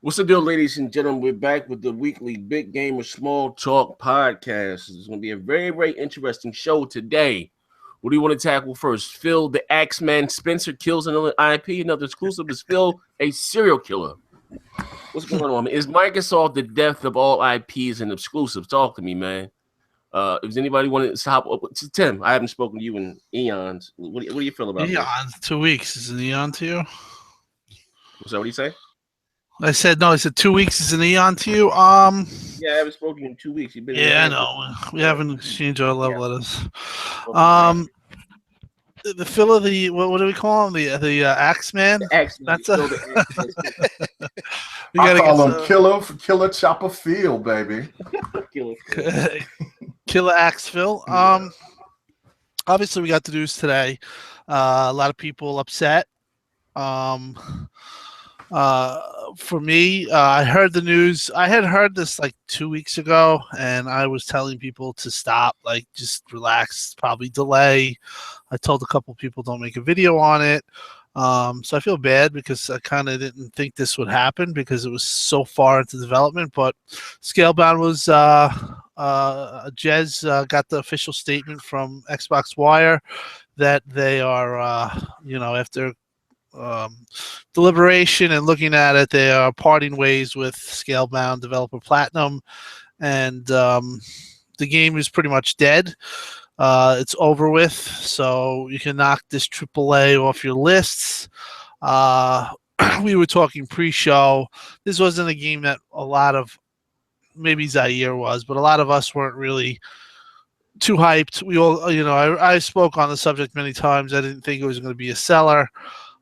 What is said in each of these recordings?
What's the deal, ladies and gentlemen? We're back with the weekly Big Game of Small Talk podcast. It's going to be a very, very interesting show today. What do you want to tackle first? Phil, the Axeman, Spencer kills another IP. Another exclusive is Phil, a serial killer. What's going on, man? Is Microsoft the death of all IPs and exclusives? Talk to me, man. If anybody want to stop, Tim, I haven't spoken to you in eons. What do you feel about eons? This? 2 weeks is an eon to you? What's that? What do you say? I said no. I said 2 weeks is an eon to you. Yeah, I haven't spoken to you in 2 weeks. You've been I know. We haven't exchanged our love letters. The Phil of the what do we call him? The Axeman. That's I call him Killer Chopper Phil, baby. Killer Axe Phil. Obviously we got the news today. A lot of people upset. For me, I heard the news. I had heard this like 2 weeks ago, and I was telling people to stop, like just relax, probably delay. I told a couple people don't make a video on it. So I feel bad because I kind of didn't think this would happen because it was so far into development. But Scalebound was Jez got the official statement from Xbox Wire that they are, after deliberation and looking at it, they are parting ways with Scalebound developer Platinum, and the game is pretty much dead. It's over with, so you can knock this AAA off your lists. We were talking pre-show. This wasn't a game that a lot of, maybe Zaire was, but a lot of us weren't really too hyped. We all, I spoke on the subject many times. I didn't think it was going to be a seller.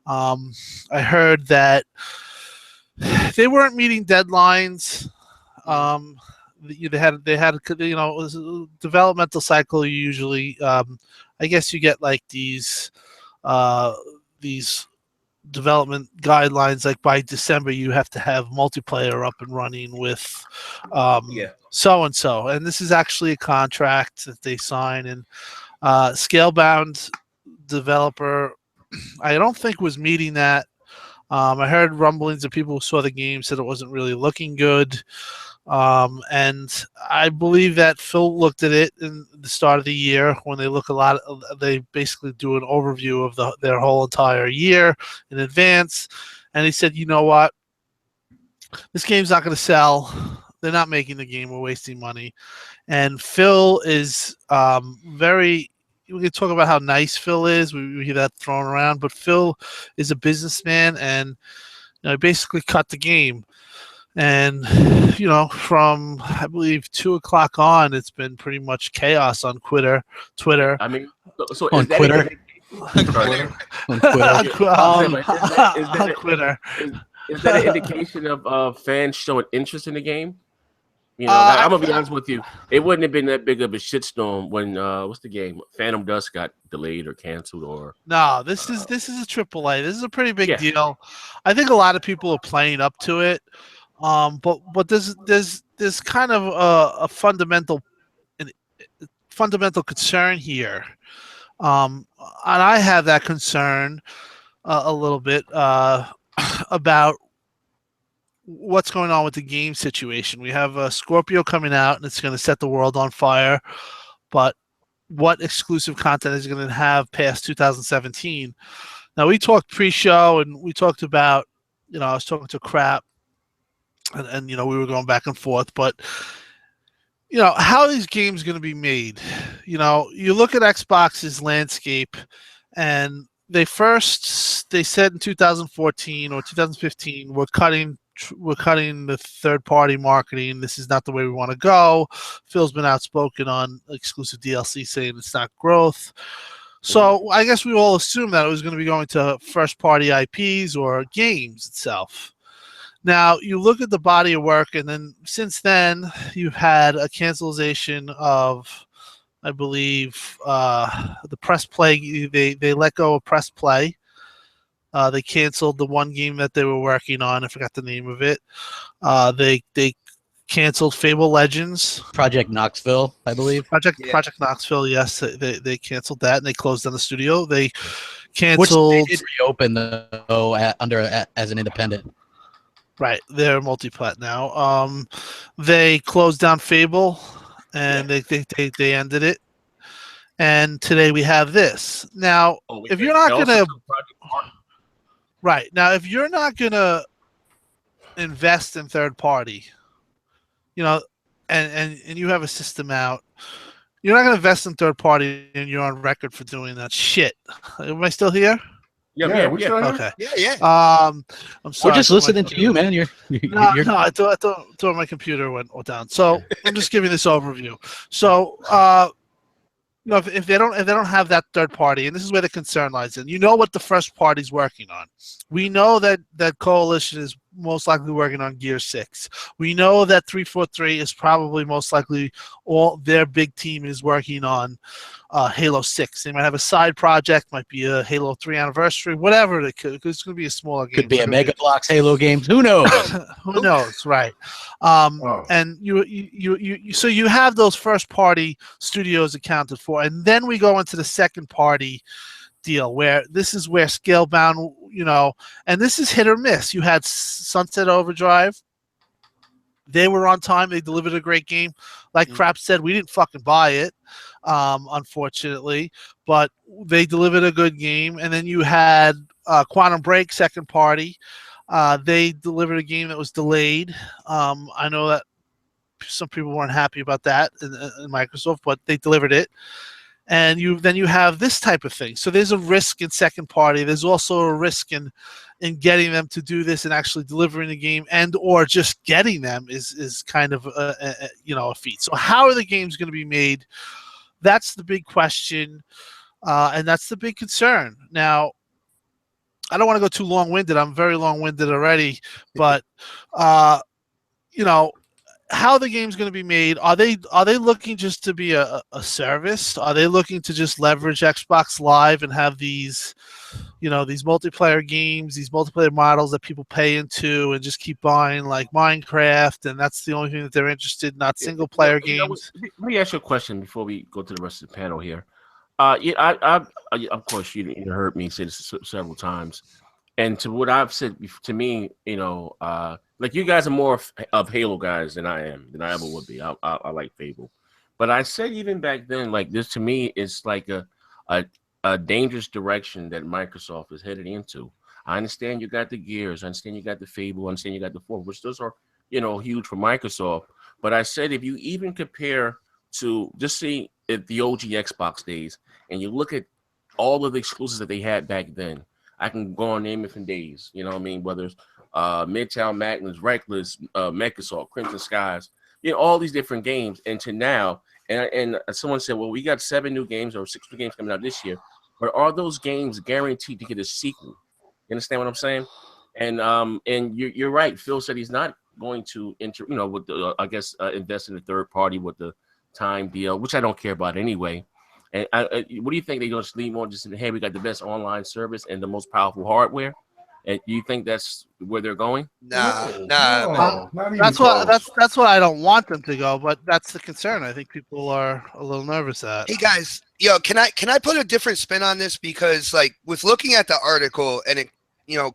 I heard that they weren't meeting deadlines. They had it was a developmental cycle. Usually, I guess you get like these development guidelines. Like by December, you have to have multiplayer up and running with so and so. And this is actually a contract that they sign. And Scalebound developer, I don't think was meeting that. I heard rumblings of people who saw the game said it wasn't really looking good. And I believe that Phil looked at it in the start of the year when they basically do an overview of their whole entire year in advance. And he said, you know what? This game's not going to sell. They're not making the game. We're wasting money. And Phil is we can talk about how nice Phil is. We hear that thrown around, but Phil is a businessman, and he basically cut the game. And from I believe 2 o'clock on, it's been pretty much chaos on Twitter. I mean, so on Twitter. Is that an indication of fans showing interest in the game? I'm gonna be honest with you. It wouldn't have been that big of a shitstorm when what's the game? Phantom Dust got delayed or canceled or. No, this is a AAA. This is a pretty big deal. I think a lot of people are playing up to it. But there's kind of a fundamental concern here, and I have that concern a little bit about what's going on with the game situation. We have Scorpio coming out, and it's going to set the world on fire. But what exclusive content is it going to have past 2017? Now, we talked pre-show, and we talked about, I was talking to Crap, and we were going back and forth. But, how are these games going to be made? You look at Xbox's landscape, and they said in 2014 or 2015, we're cutting the third-party marketing. This is not the way we want to go. Phil's been outspoken on exclusive DLC, saying it's not growth. So I guess we all assumed that it was going to be going to first-party IPs or games itself. Now, you look at the body of work, and then since then, you've had a cancellation of, I believe, the press play. They let go of press play. They canceled the one game that they were working on. I forgot the name of it. They canceled Fable Legends. Project Knoxville, I believe. Project Knoxville, yes. They canceled that, and they closed down the studio. They canceled. Which they did reopen, though, as an independent. Right, they're multi-plat now. They closed down Fable, and they ended it. And today we have this. Now, if you're not gonna if you're not gonna invest in third party, and you have a system out, you're not gonna invest in third party, and you're on record for doing that shit. Am I still here? Yeah, we still here. Okay. Yeah. I'm sorry. We're just listening to you, man. No, I thought my computer went down. So I'm just giving this overview. So, if they don't have that third party, and this is where the concern lies in, what the first party's working on. We know that Coalition is most likely working on Gear 6. We know that 343 is probably most likely all their big team is working on Halo 6. They might have a side project, might be a Halo 3 anniversary, whatever it could. It's going to be a smaller game. Could be a Mega Bloks Halo games. Who knows? Who knows, right? And so you have those first party studios accounted for, and then we go into the second party deal where this is where Scalebound, and this is hit or miss. You had Sunset Overdrive. They were on time. They delivered a great game. Like Crap said, we didn't fucking buy it, unfortunately, but they delivered a good game. And then you had Quantum Break, second party. They delivered a game that was delayed. I know that some people weren't happy about that in Microsoft, but they delivered it. And then you have this type of thing. So there's a risk in second party. There's also a risk in getting them to do this and actually delivering the game, and or just getting them is kind of a feat. So how are the games going to be made? That's the big question, and that's the big concern. Now, I don't want to go too long-winded. I'm very long-winded already, but how the game's going to be made. Are they looking just to be a service? Are they looking to just leverage Xbox Live and have these multiplayer games, these multiplayer models that people pay into and just keep buying, like Minecraft, and that's the only thing that they're interested in, not single player games? Let me ask you a question before we go to the rest of the panel here. I of course you heard me say this several times, and to what I've said to me, like you guys are more of Halo guys than I ever would be. I like Fable, but I said even back then, like this to me is like a dangerous direction that Microsoft is headed into. I understand you got the Gears, I understand you got the Fable, I understand you got the 4, which those are huge for Microsoft. But I said if you even compare to just see at the OG Xbox days, and you look at all of the exclusives that they had back then, I can go on name it for days. Whether it's Midtown Madness, Reckless, Microsoft, Crimson Skies, all these different games, and to now, and someone said, well, we got 7 new games or 6 new games coming out this year, but are those games guaranteed to get a sequel? You understand what I'm saying? And you're right. Phil said he's not going to with the invest in the third party with the time deal, which I don't care about anyway. And what do you think? They just lean more just hey, we got the best online service and the most powerful hardware? And do you think that's where they're going? Nah. Not even That's close. that's what I don't want them to go, but that's the concern. I think people are a little nervous at. Hey guys, can I put a different spin on this? Because like with looking at the article and it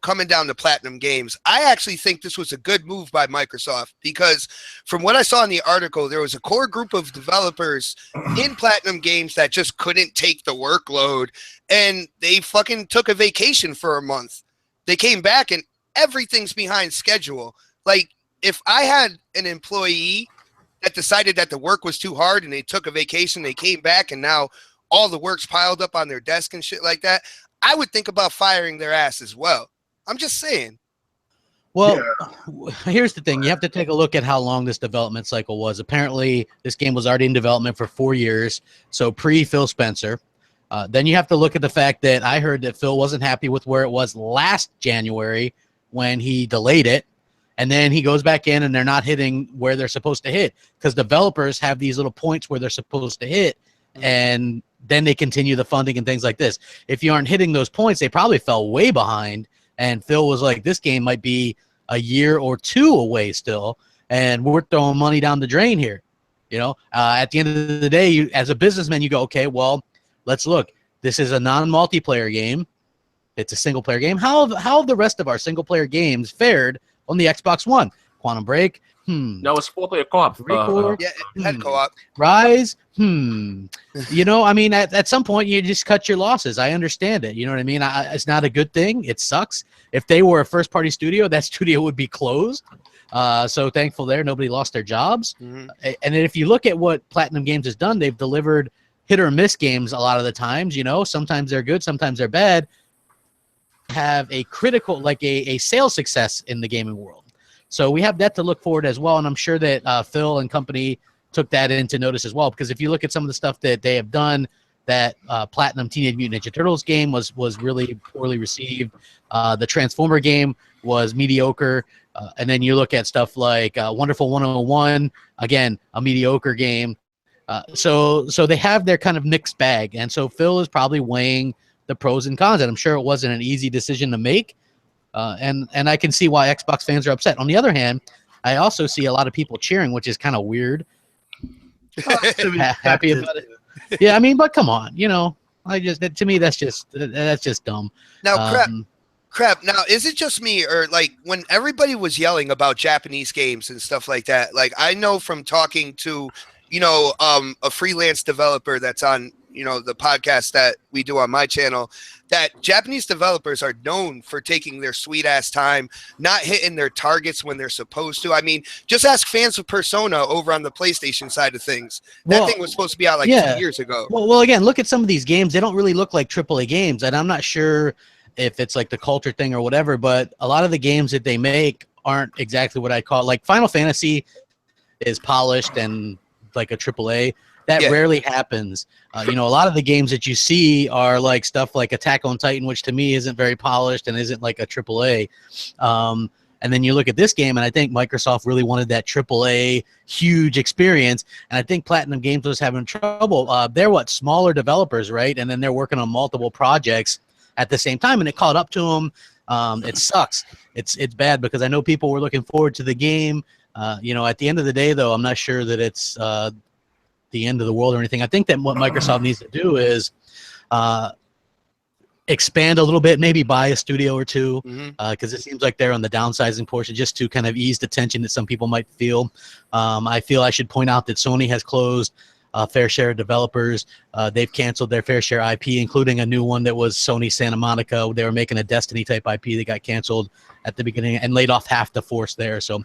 coming down to Platinum Games, I actually think this was a good move by Microsoft, because from what I saw in the article, there was a core group of developers in Platinum Games that just couldn't take the workload, and they fucking took a vacation for a month. They came back and everything's behind schedule. Like, if I had an employee that decided that the work was too hard and they took a vacation, they came back and now all the work's piled up on their desk and shit like that, I would think about firing their ass as well. I'm just saying. Well, here's the thing. You have to take a look at how long this development cycle was. Apparently, this game was already in development for 4 years, so pre-Phil Spencer. Then you have to look at the fact that I heard that Phil wasn't happy with where it was last January when he delayed it, and then he goes back in and they're not hitting where they're supposed to hit, because developers have these little points where they're supposed to hit, and then they continue the funding and things like this. If you aren't hitting those points, they probably fell way behind, and Phil was like, this game might be a year or 2 away still, and we're throwing money down the drain here. At the end of the day, as a businessman, you go, okay, well, let's look. This is a non-multiplayer game. It's a single-player game. How have the rest of our single-player games fared on the Xbox One. Quantum Break. No, it's 4-player co-op. Record. Yeah, it had co-op. Rise. You know, I mean, at some point, you just cut your losses. I understand it. You know what I mean? It's not a good thing. It sucks. If they were a first-party studio, that studio would be closed. So thankful there. Nobody lost their jobs. And then if you look at what Platinum Games has done, they've delivered hit or miss games a lot of the times. You know, sometimes they're good, sometimes they're bad. Have a critical, like a sales success in the gaming world. So we have that to look forward as well, and I'm sure that Phil and company took that into notice as well. Because if you look at some of the stuff that they have done, that Platinum Teenage Mutant Ninja Turtles game was really poorly received. The Transformer game was mediocre, and then you look at stuff like Wonderful 101, again a mediocre game. So they have their kind of mixed bag, and so Phil is probably weighing the pros and cons, and I'm sure it wasn't an easy decision to make. And I can see why Xbox fans are upset. On the other hand, I also see a lot of people cheering, which is kind of weird. Happy about it. Yeah, I mean, but come on, you know, to me that's just dumb. Now, crap. Now, is it just me, or like when everybody was yelling about Japanese games and stuff like that? Like, I know from talking to, you know, a freelance developer that's on, you know, the podcast that we do on my channel, that Japanese developers are known for taking their sweet ass time, not hitting their targets when they're supposed to. I mean, just ask fans of Persona over on the PlayStation side of things. That thing was supposed to be out like 2 years ago. Well, again, look at some of these games. They don't really look like AAA games, and I'm not sure if it's like the culture thing or whatever, but a lot of the games that they make aren't exactly what I call, like Final Fantasy is polished and like a AAA. That rarely happens. You know, a lot of the games that you see are like stuff like Attack on Titan, which to me isn't very polished and isn't like a AAA. And then you look at this game, and I think Microsoft really wanted that AAA huge experience. And I think Platinum Games was having trouble. They're smaller developers, right? And then they're working on multiple projects at the same time, and it caught up to them. It sucks. It's bad because I know people were looking forward to the game. You know, at the end of the day, though, I'm not sure that it's the end of the world or anything. I think that what Microsoft needs to do is expand a little bit, maybe buy a studio or two, because it seems like they're on the downsizing portion, just to kind of ease the tension that some people might feel. I feel I should point out that Sony has closed a fair share of developers. They've canceled their fair share IP, including a new one that was Sony Santa Monica. They were making a Destiny type IP that got canceled at the beginning and laid off half the force there. So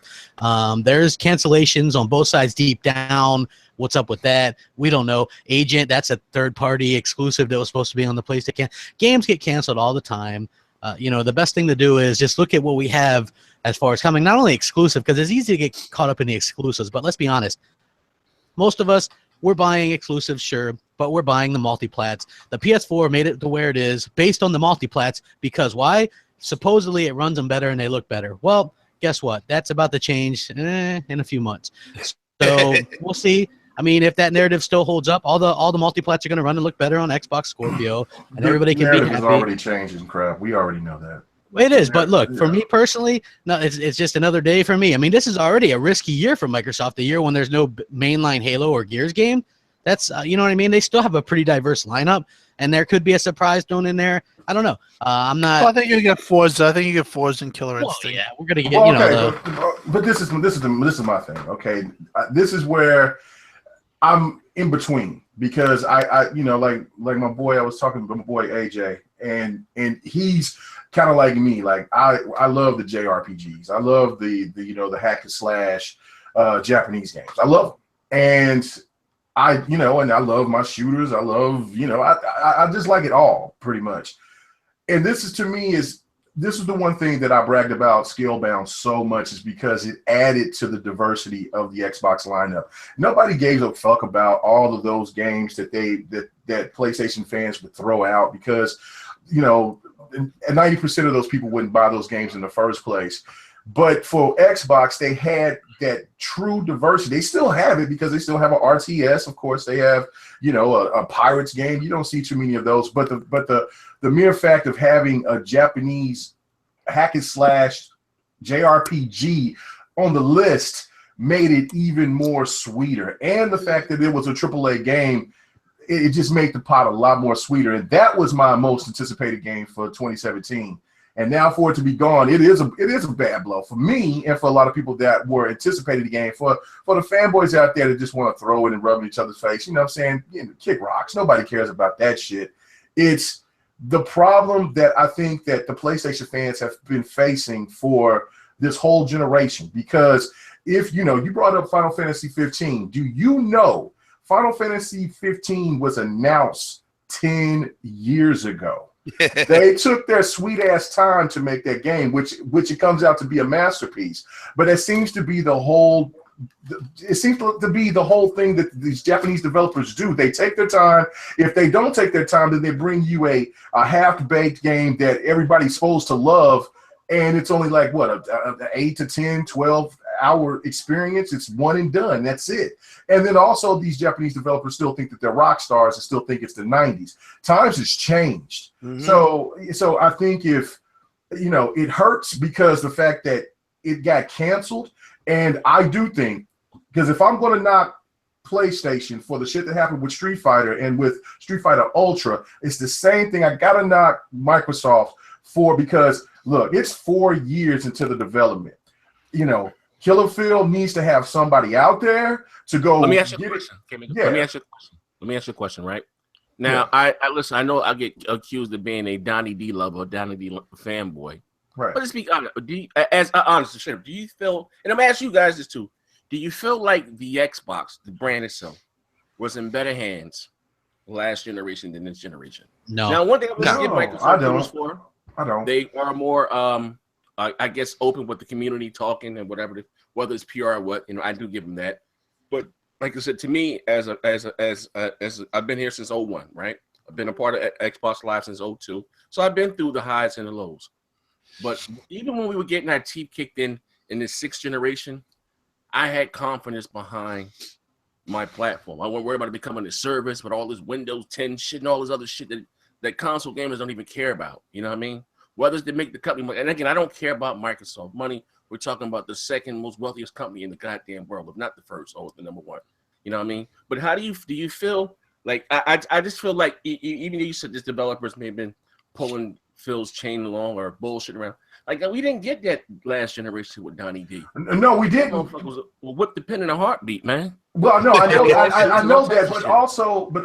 there's cancellations on both sides deep down. What's up with that? We don't know. Agent, that's a third-party exclusive that was supposed to be on the PlayStation. Games get canceled all the time. You know, the best thing to do is just look at what we have as far as coming. Not only exclusive, because it's easy to get caught up in the exclusives, but let's be honest. Most of us, we're buying exclusives, sure, but we're buying the multiplats. The PS4 made it to where it is based on the multiplats because why? Supposedly it runs them better and they look better. Well, guess what? That's about to change in a few months. So we'll see. I mean, if that narrative still holds up, all the multiplats are going to run and look better on Xbox Scorpio, and everybody can be happy. Is already changing, crap. We already know that. It is, but look, for me personally, no, it's just another day for me. I mean, this is already a risky year for Microsoft, a year when there's no mainline Halo or Gears game. That's, you know what I mean? They still have a pretty diverse lineup, and there could be a surprise thrown in there. I don't know. I'm not. Well, I think you get Forza. I think you get Forza and Killer Instinct. Yeah, we're gonna get. But this is my thing. Okay, this is where I'm in between because I you know, like my boy, I was talking to my boy AJ, and he's kind of like me. Like I love the JRPGs. I love the you know, the hack and slash Japanese games. I love them, and I love my shooters. I love, you know, I just like it all pretty much. And this is, to me, this is the one thing that I bragged about Scalebound so much, is because it added to the diversity of the Xbox lineup. Nobody gave a fuck about all of those games that that PlayStation fans would throw out because, you know, 90% of those people wouldn't buy those games in the first place. But for Xbox, they had that true diversity. They still have it because they still have an RTS. Of course, they have, you know, a Pirates game. You don't see too many of those. But the mere fact of having a Japanese hack and slash JRPG on the list made it even more sweeter. And the fact that it was a AAA game, it just made the pot a lot more sweeter. And that was my most anticipated game for 2017. And now for it to be gone, it is a bad blow for me and for a lot of people that were anticipating the game. For the fanboys out there that just want to throw it and rub in each other's face, you know what I'm saying? Kick rocks. Nobody cares about that shit. It's the problem that I think that the PlayStation fans have been facing for this whole generation. Because if you brought up Final Fantasy 15, do you know Final Fantasy 15 was announced 10 years ago? They took their sweet ass time to make that game, which it comes out to be a masterpiece. But it seems to be the whole thing that these Japanese developers do. They take their time. If they don't take their time, then they bring you a half-baked game that everybody's supposed to love, and it's only like what a 8 to 10, 12 hour experience. It's one and done. That's it. And then also these Japanese developers still think that they're rock stars and still think it's the 90s. Times has changed. Mm-hmm. So I think if it hurts because the fact that it got canceled. And I do think, because if I'm going to knock PlayStation for the shit that happened with Street Fighter and with Street Fighter Ultra, it's the same thing I got to knock Microsoft for, because look, it's 4 years into the development. Killer Phil needs to have somebody out there to go. Let me ask you a question. Let me ask you a question. Right now, I listen. I know I get accused of being a Donnie D lover, Donnie D fanboy. Right. But to speak honest, do you feel? And I'm gonna ask you guys this too. Do you feel like the Xbox, the brand itself, was in better hands last generation than this generation? No. Now, one thing I'm gonna give Microsoft for. I don't. They are more, I guess, open with the community talking and whatever, whether it's PR or what. I do give them that. But like I said, to me, as I've been here since 01, right? I've been a part of Xbox Live since 02, so I've been through the highs and the lows. But even when we were getting our teeth kicked in this 6th generation, I had confidence behind my platform. I wasn't worried about it becoming a service with all this Windows 10 shit and all this other shit that console gamers don't even care about. You know what I mean? Whether it's to make the company money. And again, I don't care about Microsoft money. We're talking about the second most wealthiest company in the goddamn world, if not the first, or the number one. You know what I mean? But how do you feel like I just feel like even though you said this developers may have been pulling Phil's chain along or bullshit around, like we didn't get that last generation with Donnie D. No, we didn't. Well, whip the pin in a heartbeat, man. Well, no, I know, I know that, but also, the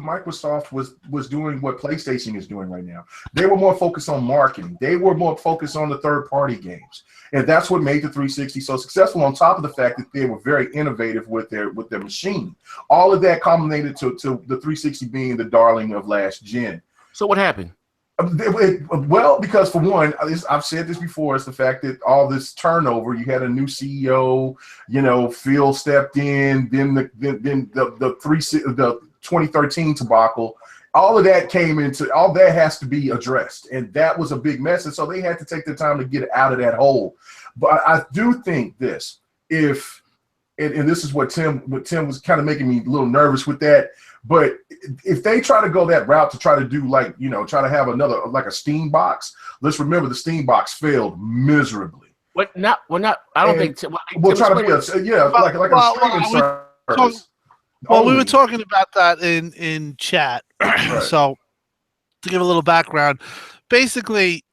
Microsoft was doing what PlayStation is doing right now. They were more focused on marketing. They were more focused on the third-party games, and that's what made the 360 so successful. On top of the fact that they were very innovative with their machine, all of that culminated to the 360 being the darling of last gen. So what happened? Well, because for one, I've said this before, it's the fact that all this turnover, you had a new CEO, Phil stepped in, then the 2013 debacle, all of that all that has to be addressed, and that was a big mess, and so they had to take the time to get out of that hole. But I do think this, and this is what Tim was kind of making me a little nervous with that. But if they try to go that route to try to do try to have another like a Steam box, let's remember the Steam box failed miserably. What? Not. I don't think. We'll try to be a streaming service. Well, we were talking about that in chat. Right. So to give a little background, basically,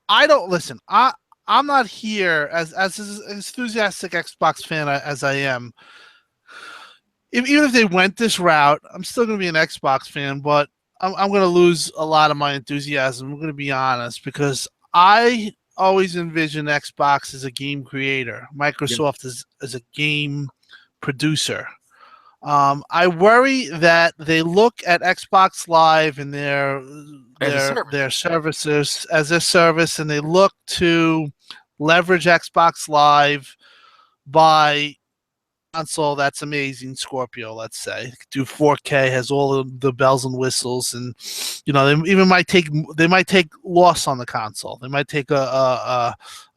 I don't listen. I'm not here as an enthusiastic Xbox fan as I am. Even if they went this route, I'm still going to be an Xbox fan, but I'm going to lose a lot of my enthusiasm. I'm going to be honest, because I always envision Xbox as a game creator, Microsoft as a game producer. I worry that they look at Xbox Live and their services as a service, and they look to leverage Xbox Live by console that's amazing, Scorpio, let's say, do 4K, has all of the bells and whistles, and they might take loss on the console. They might take a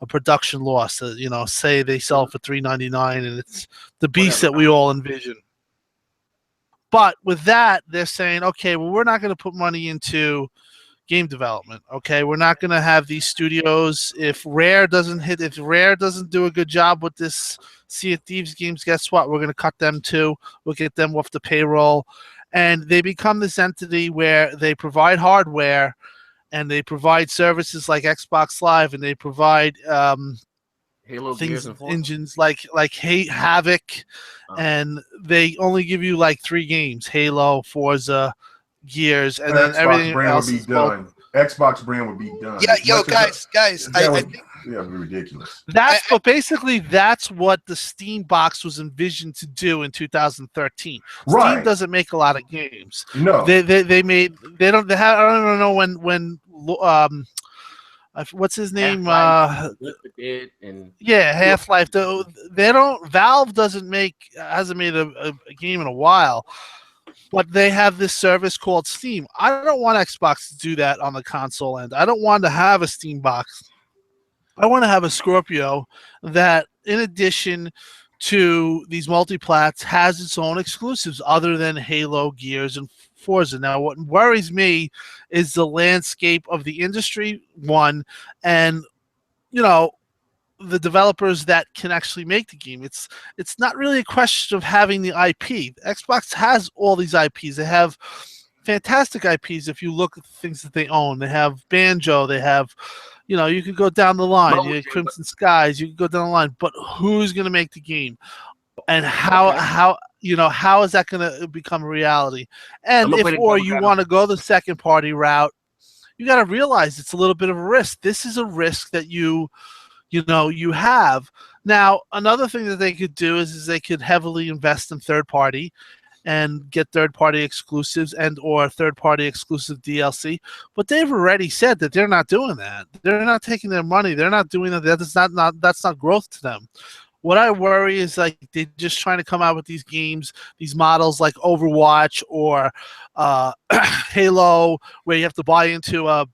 production loss. Say they sell it for $399, and it's the beast that we all envision. But with that, they're saying, okay, well, we're not going to put money into game development. Okay, we're not going to have these studios. If Rare doesn't do a good job with this Sea of Thieves games, guess what? We're going to cut them too. We'll get them off the payroll, and they become this entity where they provide hardware, and they provide services like Xbox Live, and they provide Halo, things, Gears, and Forza? engines like Havoc, and they only give you like 3 games: Halo, Forza, Gears, and then Xbox everything brand else would be is both. done. Xbox brand would be done. Yeah, As yo, much as guys, that I would, think yeah, it'd be ridiculous. But basically that's what the Steam box was envisioned to do in 2013. Steam Right. doesn't make a lot of games. No. They don't have, I don't know when what's his name? Half-Life, Left 4 Dead, and Yeah, Half-Life. They don't. Valve hasn't made a game in a while, but they have this service called Steam. I don't want Xbox to do that on the console end. I don't want to have a Steam box. I want to have a Scorpio that, in addition to these multiplats, has its own exclusives other than Halo, Gears, and Forza. Now, what worries me is the landscape of the industry, one, and the developers that can actually make the game. It's not really a question of having the IP. Xbox has all these IPs. They have fantastic IPs if you look at the things that they own. They have Banjo, they have, you could go down the line. You have Crimson Skies, you could go down the line. But who's going to make the game? And how is that going to become a reality? And you want to go the second party route, you got to realize it's a little bit of a risk. This is a risk that you have. Now, another thing that they could do is they could heavily invest in third party and get third-party exclusives and or third-party exclusive DLC. But they've already said that they're not doing that. They're not taking their money. They're not doing that. That's not growth to them. What I worry is like they're just trying to come out with these games, these models like Overwatch or Halo, where you have to buy into a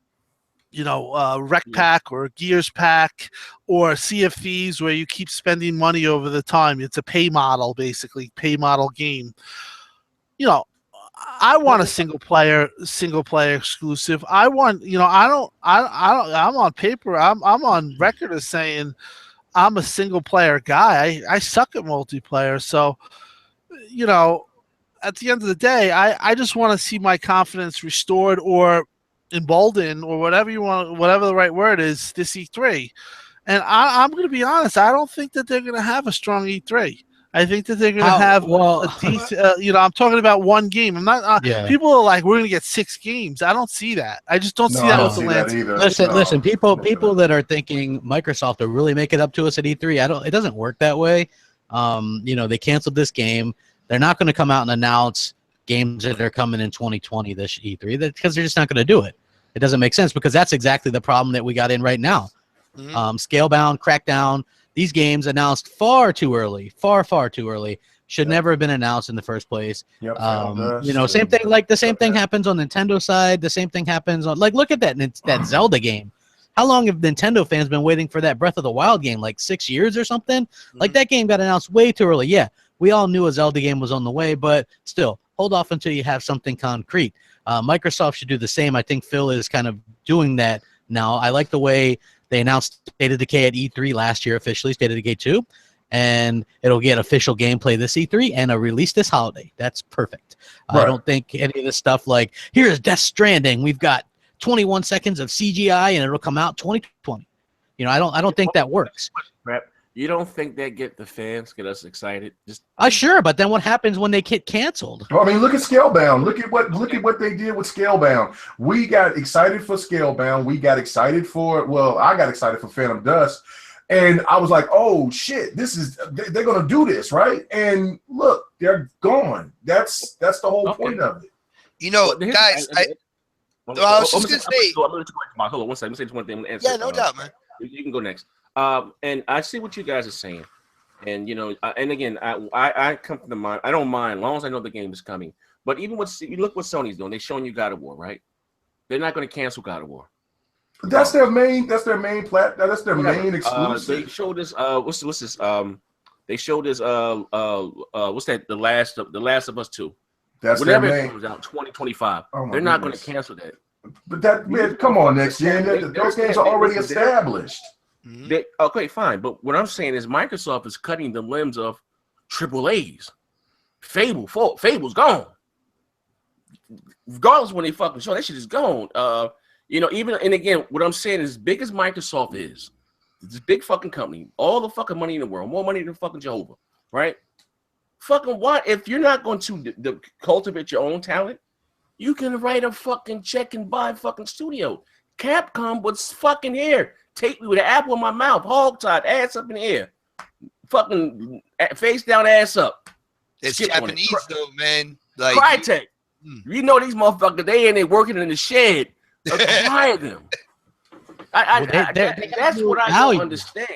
Rec Pack or Gears Pack, or Sea of Thieves, where you keep spending money over the time. It's a pay model, basically, pay model game. I want a single player exclusive. I want, I'm on paper. I'm on record as saying I'm a single player guy. I suck at multiplayer. So, at the end of the day, I just want to see my confidence restored or emboldened or whatever the right word is this E3. And I'm going to be honest. I don't think that they're going to have a strong E3. I think that they're going to have a decent, I'm talking about one game. I'm not, people are like, we're going to get 6 games. I don't see that. I just don't see that with the landscape. Listen, people that are thinking Microsoft will really make it up to us at E3, it doesn't work that way. They canceled this game. They're not going to come out and announce games that are coming in 2020 this E3 because they're just not going to do it. It doesn't make sense because that's exactly the problem that we got in right now. Scalebound, Crackdown, these games announced far too early, far too early. Should never have been announced in the first place. Yep, same thing. Like the same thing happens on Nintendo side. The same thing happens on look at that Zelda game. How long have Nintendo fans been waiting for that Breath of the Wild game? Like 6 years or something. Like that game got announced way too early. Yeah, we all knew a Zelda game was on the way, but still, hold off until you have something concrete. Microsoft should do the same. I think Phil is kind of doing that now. I like the way they announced State of Decay at E3 last year officially, State of Decay 2, and it'll get official gamelay this E3 and a release this holiday. That's perfect. Right. I don't think any of this stuff like, here's Death Stranding, we've got 21 seconds of CGI and it'll come out 2020. I don't think that works. You don't think that get us excited? Sure, but then what happens when they get canceled? Well, I mean, look at Scalebound. Look at what they did with Scalebound. We got excited for Scalebound. We got excited for I got excited for Phantom Dust, and I was like, oh shit, they're gonna do this, right? And look, they're gone. That's the whole point of it. Guys, I was just gonna say. Hold on one second. Let me say one thing. Yeah, no doubt, man. You can go next. And I see what you guys are saying, and and again, I come from the mind. I don't mind as long as I know the game is coming. But even you look what Sony's doing. They're showing you God of War, right? They're not going to cancel God of War. But that's their main. That's their main That's their main exclusive. They showed us. What's this? They showed us. What's that? The Last of Us 2. That's whenever their main. It comes out 2025. They're not going to cancel that. But come on, next gen. Those games are already established. Okay, fine. But what I'm saying is Microsoft is cutting the limbs of AAAs. Fable's gone. Regardless when they fucking show, that shit is gone. You know, even and again, what I'm saying is, as big as Microsoft is, it's this big fucking company, all the fucking money in the world, more money than fucking Jehovah, right? Fucking what? If you're not going to cultivate your own talent, you can write a fucking check and buy a fucking studio. Capcom was fucking here. Take me with an apple in my mouth, hog-tied, ass up in the air. Fucking face down, ass up. It's Skip on it. Japanese though, man. Like Crytek. You know these motherfuckers, they in there working in the shed. Acquire them. That's what I don't understand.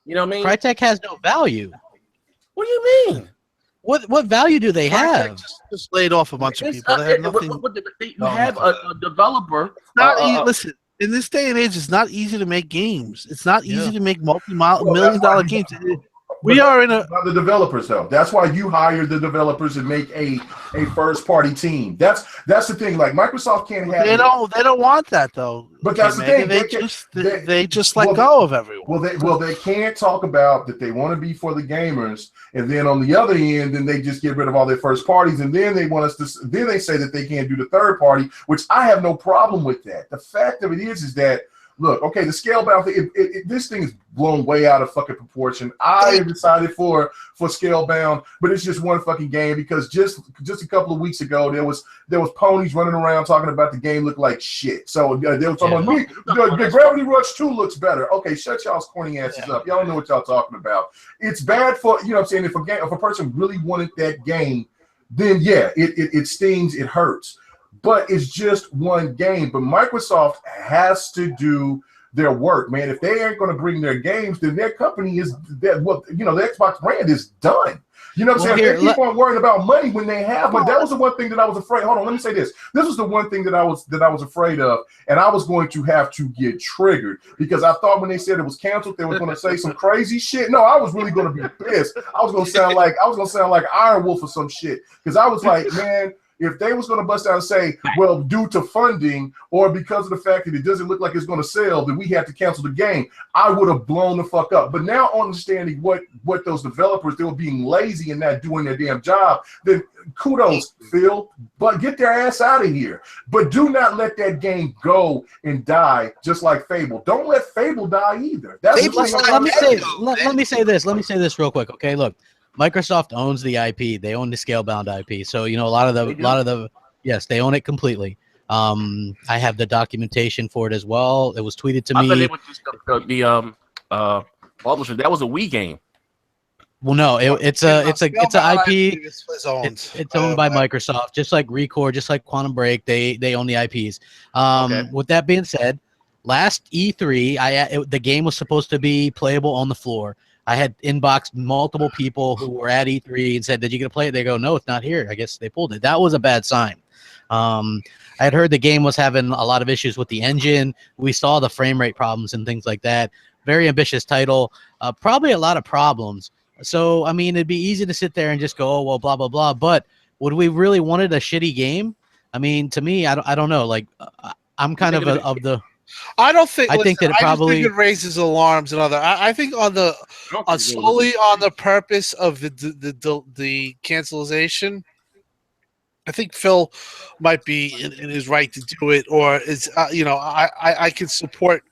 You know what I mean? Crytek has no value. What do you mean? What value do they have? Just laid off a bunch of people. They have nothing. You have a developer. Listen, in this day and age, it's not easy to make games. It's not easy to make multi-million-dollar games. We are in a the developers though. That's why you hire the developers and make a first party team. That's the thing. Like Microsoft can't have. They don't want that though. But that's the thing. They just let go of everyone. They can't talk about that they want to be for the gamers, and then on the other end, then they just get rid of all their first parties, and then they want us to. Then they say that they can't do the third party, which I have no problem with that. The fact of it is that. Look, okay, the Scalebound thing, this thing is blown way out of fucking proportion. I decided for Scalebound, but it's just one fucking game because just a couple of weeks ago there was ponies running around talking about the game looked like shit. So they were talking about the Gravity Rush 2 looks better. Okay, shut y'all's corny asses up. Y'all know what y'all talking about. It's bad for you know what I'm saying. If a person really wanted that game, then yeah, it stings, it hurts. But it's just one game. But Microsoft has to do their work, man. If they ain't going to bring their games, then their company is that. Well, you know, the Xbox brand is done. You know what I'm saying? They keep on worrying about money when they have. But that was the one thing that I was afraid. Hold on, let me say this. This was the one thing that I was afraid of, and I was going to have to get triggered because I thought when they said it was canceled, they were going to say some crazy shit. No, I was really going to be pissed. I was going to sound like Iron Wolf or some shit because I was like, man. If they was going to bust out and say, well, due to funding or because of the fact that it doesn't look like it's going to sell, then we have to cancel the game, I would have blown the fuck up. But now understanding what those developers, they were being lazy and not doing their damn job, then kudos, Phil, but get their ass out of here. But do not let that game go and die just like Fable. Don't let Fable die either. Let me say this real quick. Okay, look. Microsoft owns the IP. They own the Scalebound IP. So, you know, a lot of the yes, they own it completely. I have the documentation for it as well. It was tweeted to me. Thought it was just the publisher. That was a Wii game. Well, no, it's an IP. It's owned by Microsoft, just like Recore, just like Quantum Break. They own the IPs. With that being said, last E3, the game was supposed to be playable on the floor. I had inboxed multiple people who were at E3 and said, did you get to play it? They go, no, it's not here. I guess they pulled it. That was a bad sign. I had heard the game was having a lot of issues with the engine. We saw the frame rate problems and things like that. Very ambitious title. Probably a lot of problems. So, I mean, it'd be easy to sit there and just go, oh, well, blah, blah, blah. But would we really wanted a shitty game? I mean, to me, I don't know. Like, I'm kind of the... I don't think. I think that it raises alarms and other. I think solely on the purpose of the cancellation. I think Phil might be in his right to do it, or is I can support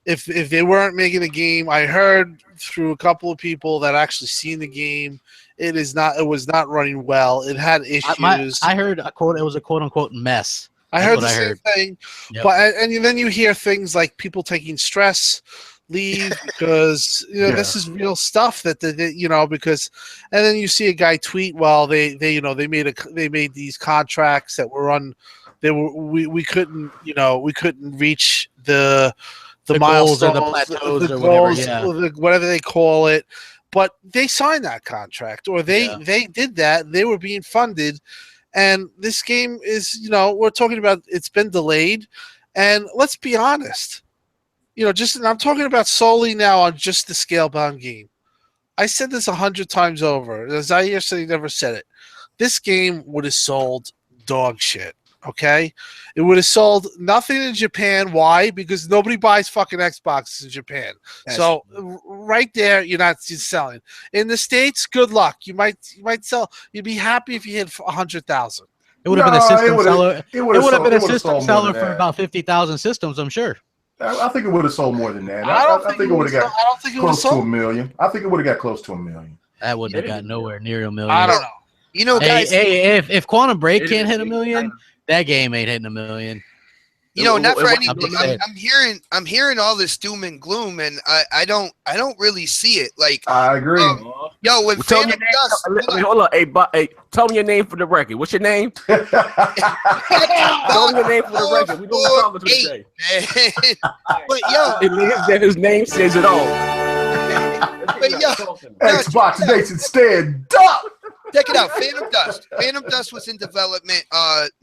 if they weren't making a game. I heard through a couple of people that actually seen the game. It was not running well. It had issues. I heard a quote. It was a quote unquote mess. I heard the same thing, yep. But and then you hear things like people taking stress leave because this is real stuff that because, and then you see a guy tweet, well, they made these contracts that were we couldn't reach the milestones or the plateaus or whatever, whatever they call it, but they signed that contract or they did that. They were being funded. And this game is, we're talking about it's been delayed. And let's be honest, and I'm talking about solely now on just the Scalebound game. I said this 100 times over. Zaire said he never said it. This game would have sold dog shit. Okay, it would have sold nothing in Japan. Why? Because nobody buys fucking Xboxes in Japan. So right there, you're selling. In the States, good luck. You might sell. You'd be happy if you hit 100,000. It would have been a system would've- seller. It It would have been a system sold more seller than for that. about 50,000 systems, I'm sure. I think it would have sold more than that. I don't I think it would have got I don't think it was close to sold. $1 million. I think it would have got close to $1 million. That wouldn't have Yeah. got nowhere near $1 million. I don't know. You know, Hey, guys. hey, if Quantum Break It can't is hit $1 million, big. that game ain't hitting $1 million. You know, not for I'm anything. just saying. I'm hearing all this doom and gloom, and I don't really see it. Like, I agree. yo, when Tell me your Phantom name. Dust, Hold on. Hey, tell me your name for the record. What's your name? Tell me your name for the record. We doing the conference today. but yo, His name says it all. but yo, Xbox Nation stand up. check it out. Phantom Dust. Phantom Dust was in development.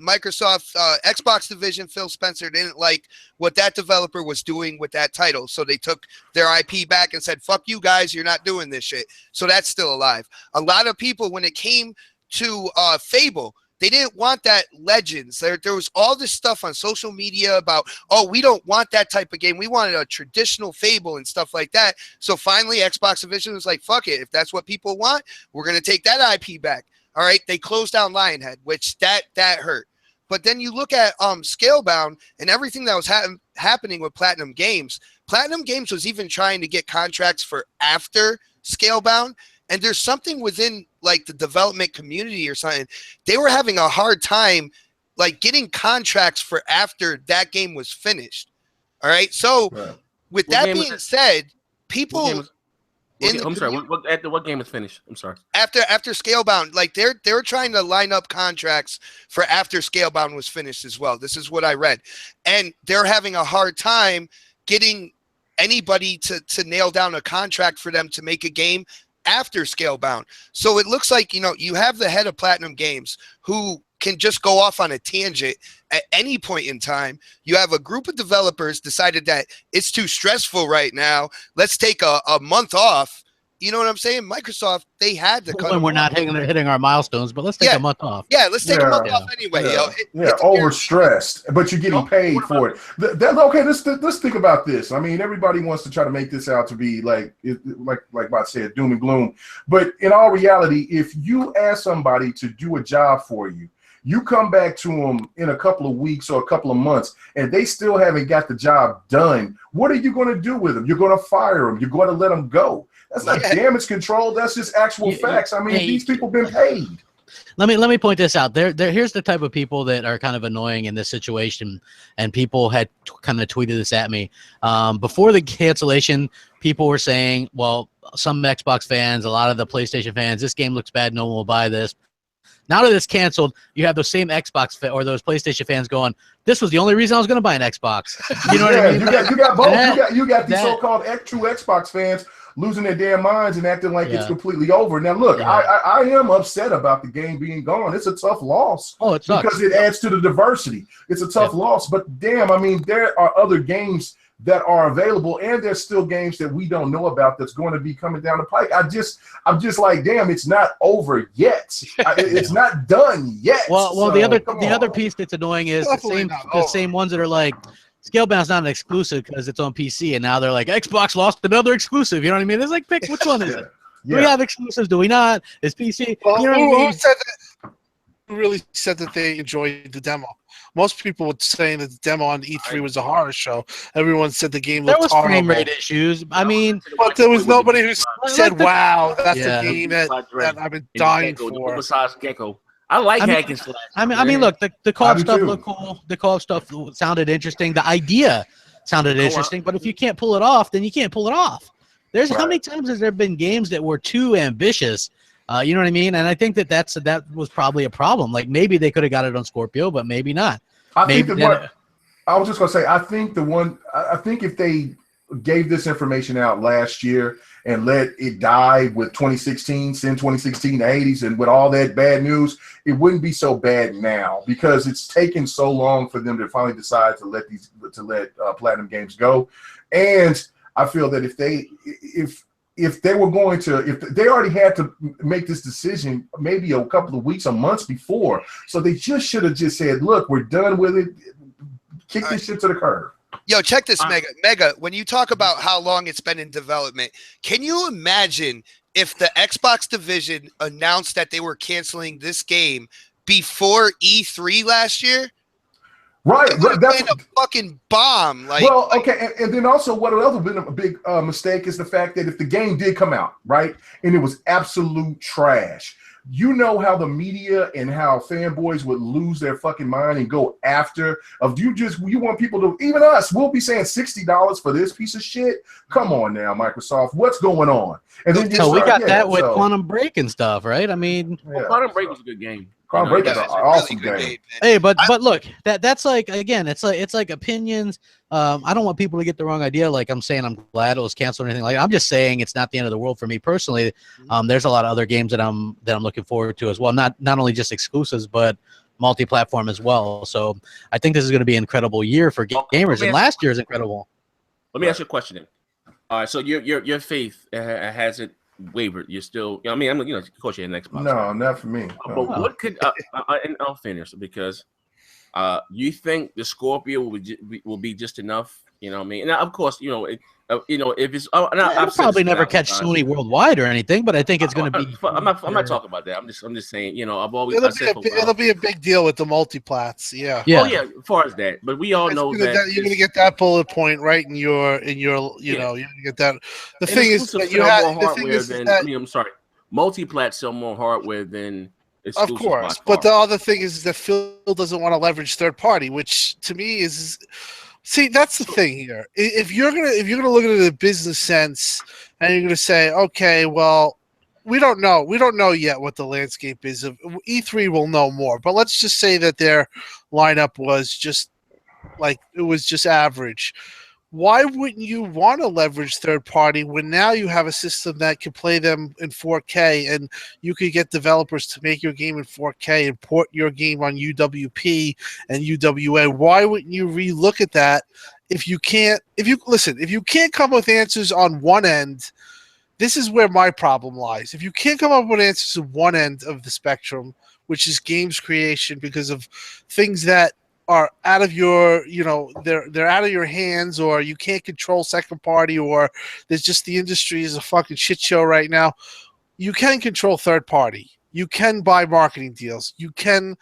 Microsoft Xbox division, Phil Spencer didn't like what that developer was doing with that title. So they took their IP back and said, fuck you guys, you're not doing this shit. So that's still alive. A lot of people, when it came to Fable, they didn't want that Legends. There was all this stuff on social media about, oh, we don't want that type of game. We wanted a traditional Fable and stuff like that. So finally, Xbox Division was like, fuck it. If that's what people want, we're going to take that IP back. All right. They closed down Lionhead, which that hurt. But then you look at Scalebound and everything that was happening with Platinum Games. Platinum Games was even trying to get contracts for after Scalebound. And there's something within like the development community or something. They were having a hard time like getting contracts for after that game was finished. All right. So with that being said, people I'm sorry. What game is finished? I'm sorry. After Scalebound, like they're trying to line up contracts for after Scalebound was finished as well. This is what I read. And they're having a hard time getting anybody to nail down a contract for them to make a game after Scalebound. So it looks like, you know, you have the head of Platinum Games who can just go off on a tangent at any point in time. You have a group of developers decided that it's too stressful right now. Let's take a month off. You know what I'm saying? Microsoft, they had to cut When we're off. not hitting our milestones, but let's take a month off. Yeah, let's take a month off anyway. Overstressed, but you're getting paid for it. Okay, let's think about this. I mean, everybody wants to try to make this out to be like I said, doom and gloom. But in all reality, if you ask somebody to do a job for you, you come back to them in a couple of weeks or a couple of months, and they still haven't got the job done. What are you going to do with them? You're going to fire them. You're going to let them go. That's not damage control. That's just actual facts. I mean, these people been paid. Let me point this out. Here's the type of people that are kind of annoying in this situation, and people had kind of tweeted this at me. Before the cancellation, people were saying, well, some Xbox fans, a lot of the PlayStation fans, this game looks bad, no one will buy this. Now that it's canceled, you have those same Xbox or those PlayStation fans going, this was the only reason I was going to buy an Xbox. You know what I mean? You got both. You got these so-called true Xbox fans losing their damn minds and acting like it's completely over. Now, look, I am upset about the game being gone. It's a tough loss. Oh, it sucks. Because it adds to the diversity. It's a tough loss. But damn, I mean, there are other games that are available, and there's still games that we don't know about that's going to be coming down the pike. I'm just like, damn, it's not over yet. It's not done yet. Well, so, the other piece that's annoying is the same ones that are like, Scalebound's not an exclusive because it's on PC, and now they're like, Xbox lost another exclusive. You know what I mean? It's like, pick which one is it? Do we have exclusives? Do we not? Is PC? Well, you know what I mean? Who really said that they enjoyed the demo? Most people were saying that the demo on E3 was a horror show. Everyone said the game looked horrible. There was frame rate issues. I mean, but there was nobody who said, "Wow, that's a game that I've been dying for." Besides Gecko, I like hack and slash. I mean, look, the co-op stuff looked cool. The co-op stuff sounded interesting. The idea sounded interesting, but if you can't pull it off, then you can't pull it off. There's how many times has there been games that were too ambitious? You know what I mean? And I think that was probably a problem. Like maybe they could have got it on Scorpio, but maybe not. I think I was just gonna say. I think if they gave this information out last year and let it die with 2016, send 2016 to 80s, and with all that bad news, it wouldn't be so bad now because it's taken so long for them to finally decide to let Platinum Games go. And I feel that if they were going to, if they already had to make this decision maybe a couple of weeks or months before, so they just should have just said, look, we're done with it, kick this shit to the curb. Yo, check this, Mega. When you talk about how long it's been in development, can you imagine if the Xbox division announced that they were canceling this game before E3 last year. Right, It would have that's been a fucking bomb. Like, well, okay, and then also what other been a big mistake is the fact that if the game did come out, right, and it was absolute trash, you know how the media and how fanboys would lose their fucking mind and go after you want people to, even us, we'll be saying $60 for this piece of shit. Come on now, Microsoft, what's going on? And then So we got that with Quantum Break and stuff, right? I mean, Quantum Break was a good game. Quantum Break is an awesome game. Hey, but look, that's like, again, it's like opinions. I don't want people to get the wrong idea. Like I'm saying, I'm glad it was canceled or anything like that. I'm just saying it's not the end of the world for me personally. There's a lot of other games that I'm looking forward to as well. Not only just exclusives, but multi-platform as well. So I think this is going to be an incredible year for gamers, and last year is incredible. Let me ask you a question then. All right, so your faith hasn't wavered. You're still, I mean, of course, you're an Xbox. No, not for me. But what could, in all fairness, because you think the Scorpio will be just enough? You know what I mean? Now, of course, if it's, I'll probably never catch Sony worldwide or anything, but I think it's going to be. I'm not talking about that. I'm just saying. I've always. It'll be a big deal with the multiplats. Yeah. Oh yeah. As far as that, but we all know that you're going to get that bullet point right in your you're going to get that. The thing is that you have more hardware I'm sorry. Multiplat sell more hardware than. Of course, but the other thing is that Phil doesn't want to leverage third party, which to me is. See, that's the thing here. If you're gonna look at it in a business sense, and you're gonna say, okay, well, we don't know yet what the landscape is. E3 will know more, but let's just say that their lineup was just average. Why wouldn't you want to leverage third party when now you have a system that can play them in 4K, and you could get developers to make your game in 4K and port your game on UWP and UWA? Why wouldn't you relook at that? If you can't come up with answers on one end, this is where my problem lies. If you can't come up with answers on one end of the spectrum, which is games creation, because of things that are out of your, they're out of your hands, or you can't control second party, or there's just the industry is a fucking shit show right now. You can control third party. You can buy marketing deals. You can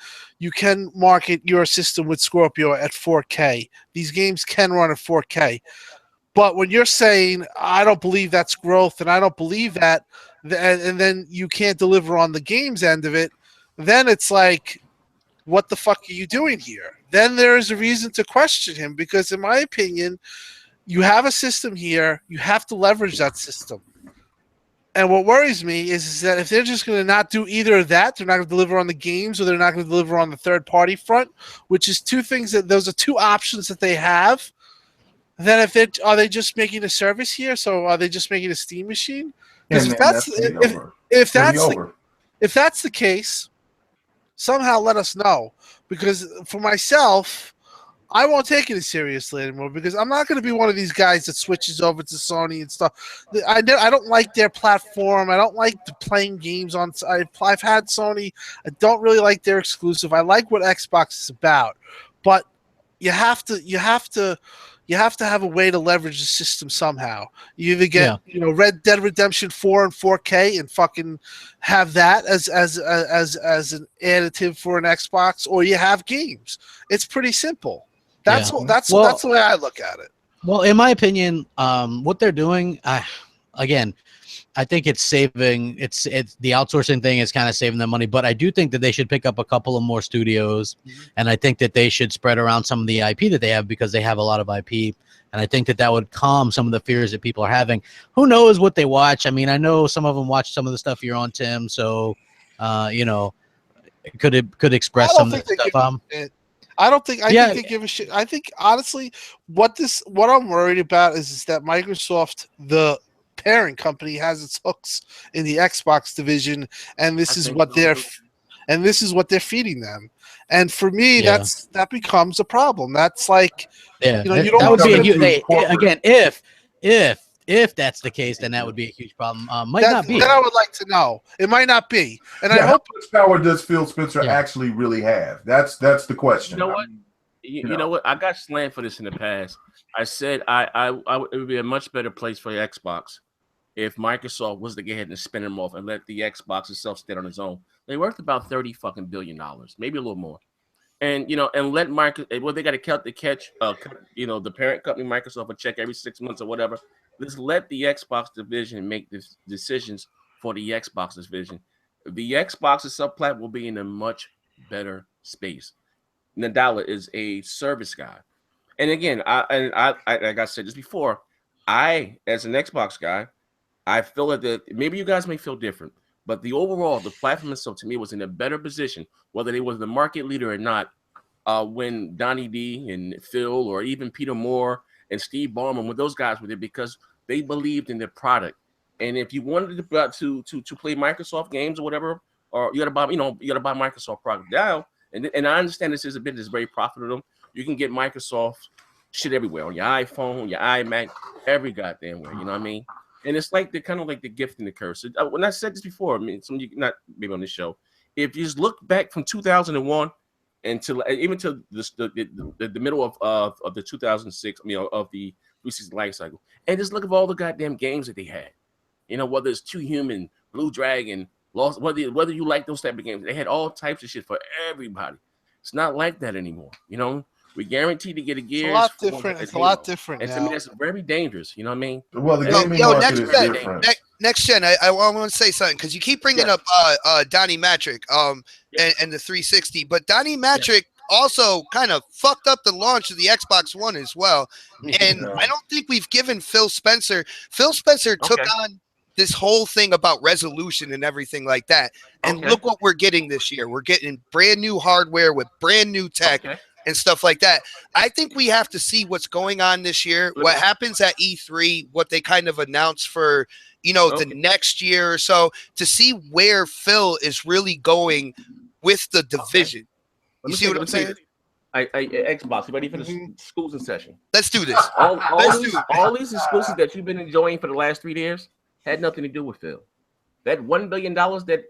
market your system with Scorpio at 4K. These games can run at 4K. But when you're saying, I don't believe that's growth, and I don't believe that, and then you can't deliver on the games end of it, then it's like, what the fuck are you doing here? Then there is a reason to question him, because in my opinion, you have a system here, you have to leverage that system. And what worries me is that if they're just going to not do either of that, they're not going to deliver on the games, or they're not going to deliver on the third party front, which is those are two options that they have. Then are they just making a service here? So are they just making a Steam machine? Because if that's the case, somehow let us know, because for myself, I won't take it as seriously anymore, because I'm not going to be one of these guys that switches over to Sony and stuff. I don't like their platform. I don't like playing games on. I've had Sony. I don't really like their exclusive. I like what Xbox is about, but you have to have a way to leverage the system somehow. You either get Red Dead Redemption 4 and 4K and fucking have that as an additive for an Xbox, or you have games. It's pretty simple. That's the way I look at it. Well, in my opinion, what they're doing, again, I think it's saving. It's the outsourcing thing is kind of saving them money, but I do think that they should pick up a couple of more studios, and I think that they should spread around some of the IP that they have, because they have a lot of IP, and I think that would calm some of the fears that people are having. Who knows what they watch? I mean, I know some of them watch some of the stuff you're on, Tim, so could express some of the stuff. I don't think they give a shit. I think honestly, what I'm worried about is that Microsoft, the parent company, has its hooks in the Xbox division, and this is what they're feeding them. And for me, that becomes a problem. That's like, you don't. That would be a huge. Again, if that's the case, then that would be a huge problem. Might not be. That I would like to know. It might not be. And I hope. How much power does Phil Spencer actually really have? That's the question. You know what? You know what? I got slammed for this in the past. I said it would be a much better place for the Xbox if Microsoft was to go ahead and spin them off and let the Xbox itself stand on its own. They're worth about $30 fucking billion, maybe a little more. And and let Microsoft, well, they got to cut the the parent company Microsoft a check every 6 months or whatever. Let's let the Xbox division make these decisions for the Xbox division. The Xbox itself platform will be in a much better space. Nadala is a service guy, and again, I like I said just before, I as an Xbox guy, I feel that maybe you guys may feel different, but the platform itself to me was in a better position, whether they was the market leader or not, when Donnie D and Phil or even Peter Moore and Steve Ballmer, when those guys were there, because they believed in their product. And if you wanted to play Microsoft games or whatever, or you gotta buy Microsoft product now. And I understand this is a business very profitable. You can get Microsoft shit everywhere on your iPhone, your iMac, every goddamn way. You know what I mean? And it's like the kind of like the gift and the curse. When I said this before, I mean, some of you not maybe on this show, if you just look back from 2001 until even to the middle of the 2006, of the 360 life cycle, and just look at all the goddamn games that they had. Whether it's Two Human, Blue Dragon, Lost, whether you like those type of games, they had all types of shit for everybody. It's not like that anymore. We guaranteed to get a Gears. It's a lot different. It's a lot different. And to me, that's very dangerous. You know what I mean? Well, the gaming market is different. Next gen, I want to say something because you keep bringing up Donnie Matrick and the 360, but Donnie Matrick also kind of fucked up the launch of the Xbox One as well. And I don't think we've given Phil Spencer. Phil Spencer took on this whole thing about resolution and everything like that. And look what we're getting this year. We're getting brand new hardware with brand new tech and stuff like that. I think we have to see what's going on this year, what happens at E3, what they kind of announce for, the next year or so, to see where Phil is really going with the division. You see what I'm saying? Xbox, you ready for the schools in session? Let's do this. All these exclusives that you've been enjoying for the last 3 years had nothing to do with Phil. That $1 billion that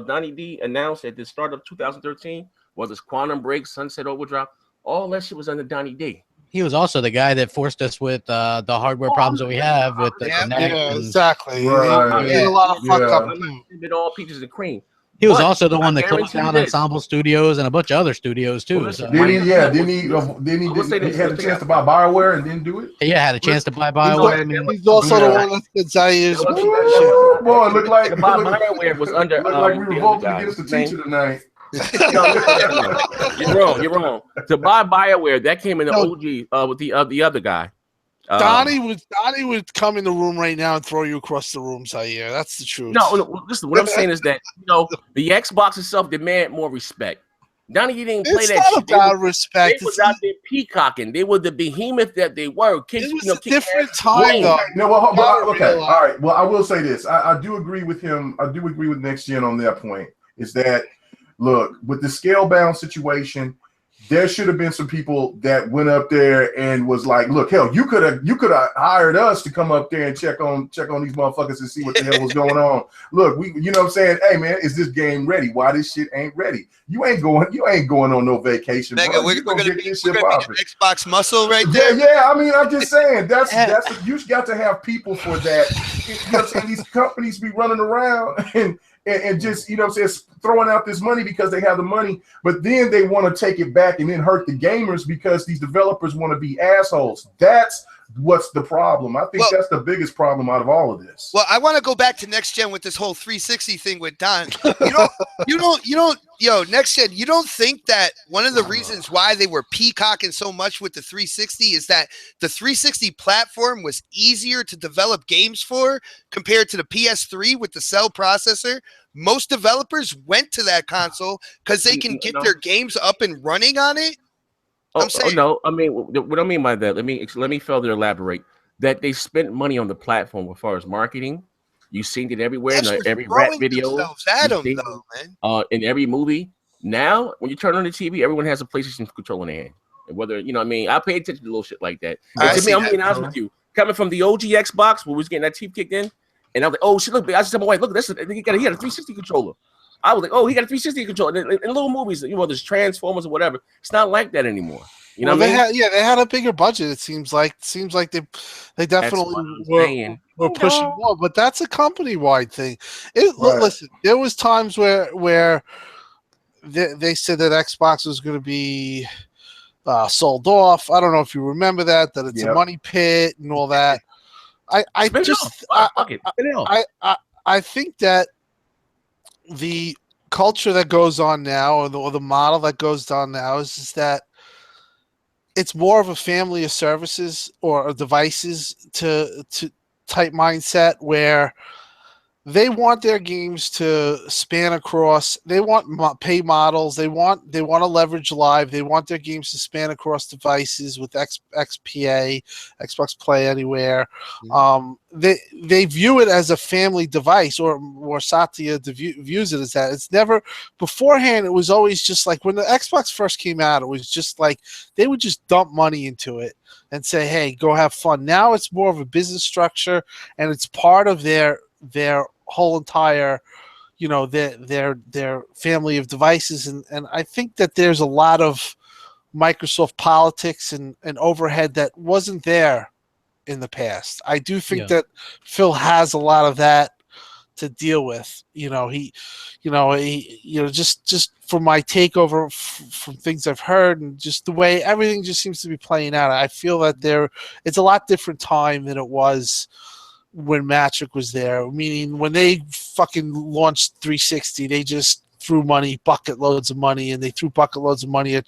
Donnie D announced at the start of 2013, whether it's Quantum Break, Sunset Overdrive, all that shit was under Donnie D. He was also the guy that forced us with the hardware problems that we have with the Kinect. Yeah, exactly. Right. He did a lot of fuck up. It's been all peaches and cream. He was also the one that closed down Ensemble Studios and a bunch of other studios too. Well, Didn't he had a chance to buy BioWare and didn't do it? Yeah, had a chance to buy BioWare. He's also the one that said Zaire's. Boy, it looked like BioWare was under. We revolted against the teacher tonight. You're wrong. To buy BioWare, that came in the OG with the other guy. Donnie would come in the room right now and throw you across the room, Zaire. That's the truth. No, listen. What I'm saying is that the Xbox itself demand more respect. Donnie, you didn't play that. It's not about respect. They was out there peacocking. They were the behemoth that they were. It was a different time, though. No, okay, all right. Well, I will say this. I do agree with him. I do agree with Next Gen on that point. Is that look with the Scalebound situation? There should have been some people that went up there and was like, "Look, hell, you could have hired us to come up there and check on these motherfuckers and see what the hell was going on. Look, you know what I'm saying? Hey, man, is this game ready? Why this shit ain't ready? You ain't going on no vacation. Nigga, we're gonna get this shit popping. Xbox muscle right there. Yeah. I mean, I'm just saying that's you got to have people for that. You know what I'm saying? These companies be running around and just, you know what I'm saying, throwing out this money because they have the money, but then they want to take it back and then hurt the gamers because these developers want to be assholes. That's what's the problem. I think that's the biggest problem out of all of this. Well, I want to go back to Next Gen with this whole 360 thing with Don. You don't, Next Gen, you don't think that one of the reasons why they were peacocking so much with the 360 is that the 360 platform was easier to develop games for compared to the PS3 with the cell processor? Most developers went to that console because they can get their games up and running on it. No, I mean, what I mean by that, let me further elaborate. That they spent money on the platform as far as marketing. You've seen it everywhere, in every rap video, in every movie. Now, when you turn on the TV, everyone has a PlayStation controller in their hand. And whether, you know what I mean, I pay attention to little shit like that. To me, I'm being honest with you. Coming from the OG Xbox, where we was getting that teeth kicked in, and I was like, oh, shit, look, I just said, my wife, look, he had a 360 controller. I was like, oh, he got a 360 controller. In little movies, there's Transformers or whatever. It's not like that anymore. You know Well, what I mean? they had a bigger budget. It seems like they definitely what I'm were saying. were pushing more, but that's a company wide thing. Right. Listen, there was times where they said that Xbox was going to be sold off. I don't know if you remember that it's a Yep. money pit and all that. I Spin it just off. Fuck it. Spin it off. I think that the culture that goes on now, or the model that goes on now, is just that it's more of a family of services or devices to type mindset where they want their games to span across. They want pay models. They want to leverage live. They want their games to span across devices with XPA, Xbox Play Anywhere. They view it as a family device, or Satya views it as that. It's never beforehand. It was always just like when the Xbox first came out. It was just like they would just dump money into it and say, "Hey, go have fun." Now it's more of a business structure, and it's part of their whole entire, their family of devices, and I think that there's a lot of Microsoft politics and overhead that wasn't there in the past. I do think that Phil has a lot of that to deal with. Just from my takeover from things I've heard and just the way everything just seems to be playing out, I feel that it's a lot different time than it was when Matrick was there. Meaning when they fucking launched 360, they just threw bucket loads of money, and they threw bucket loads of money at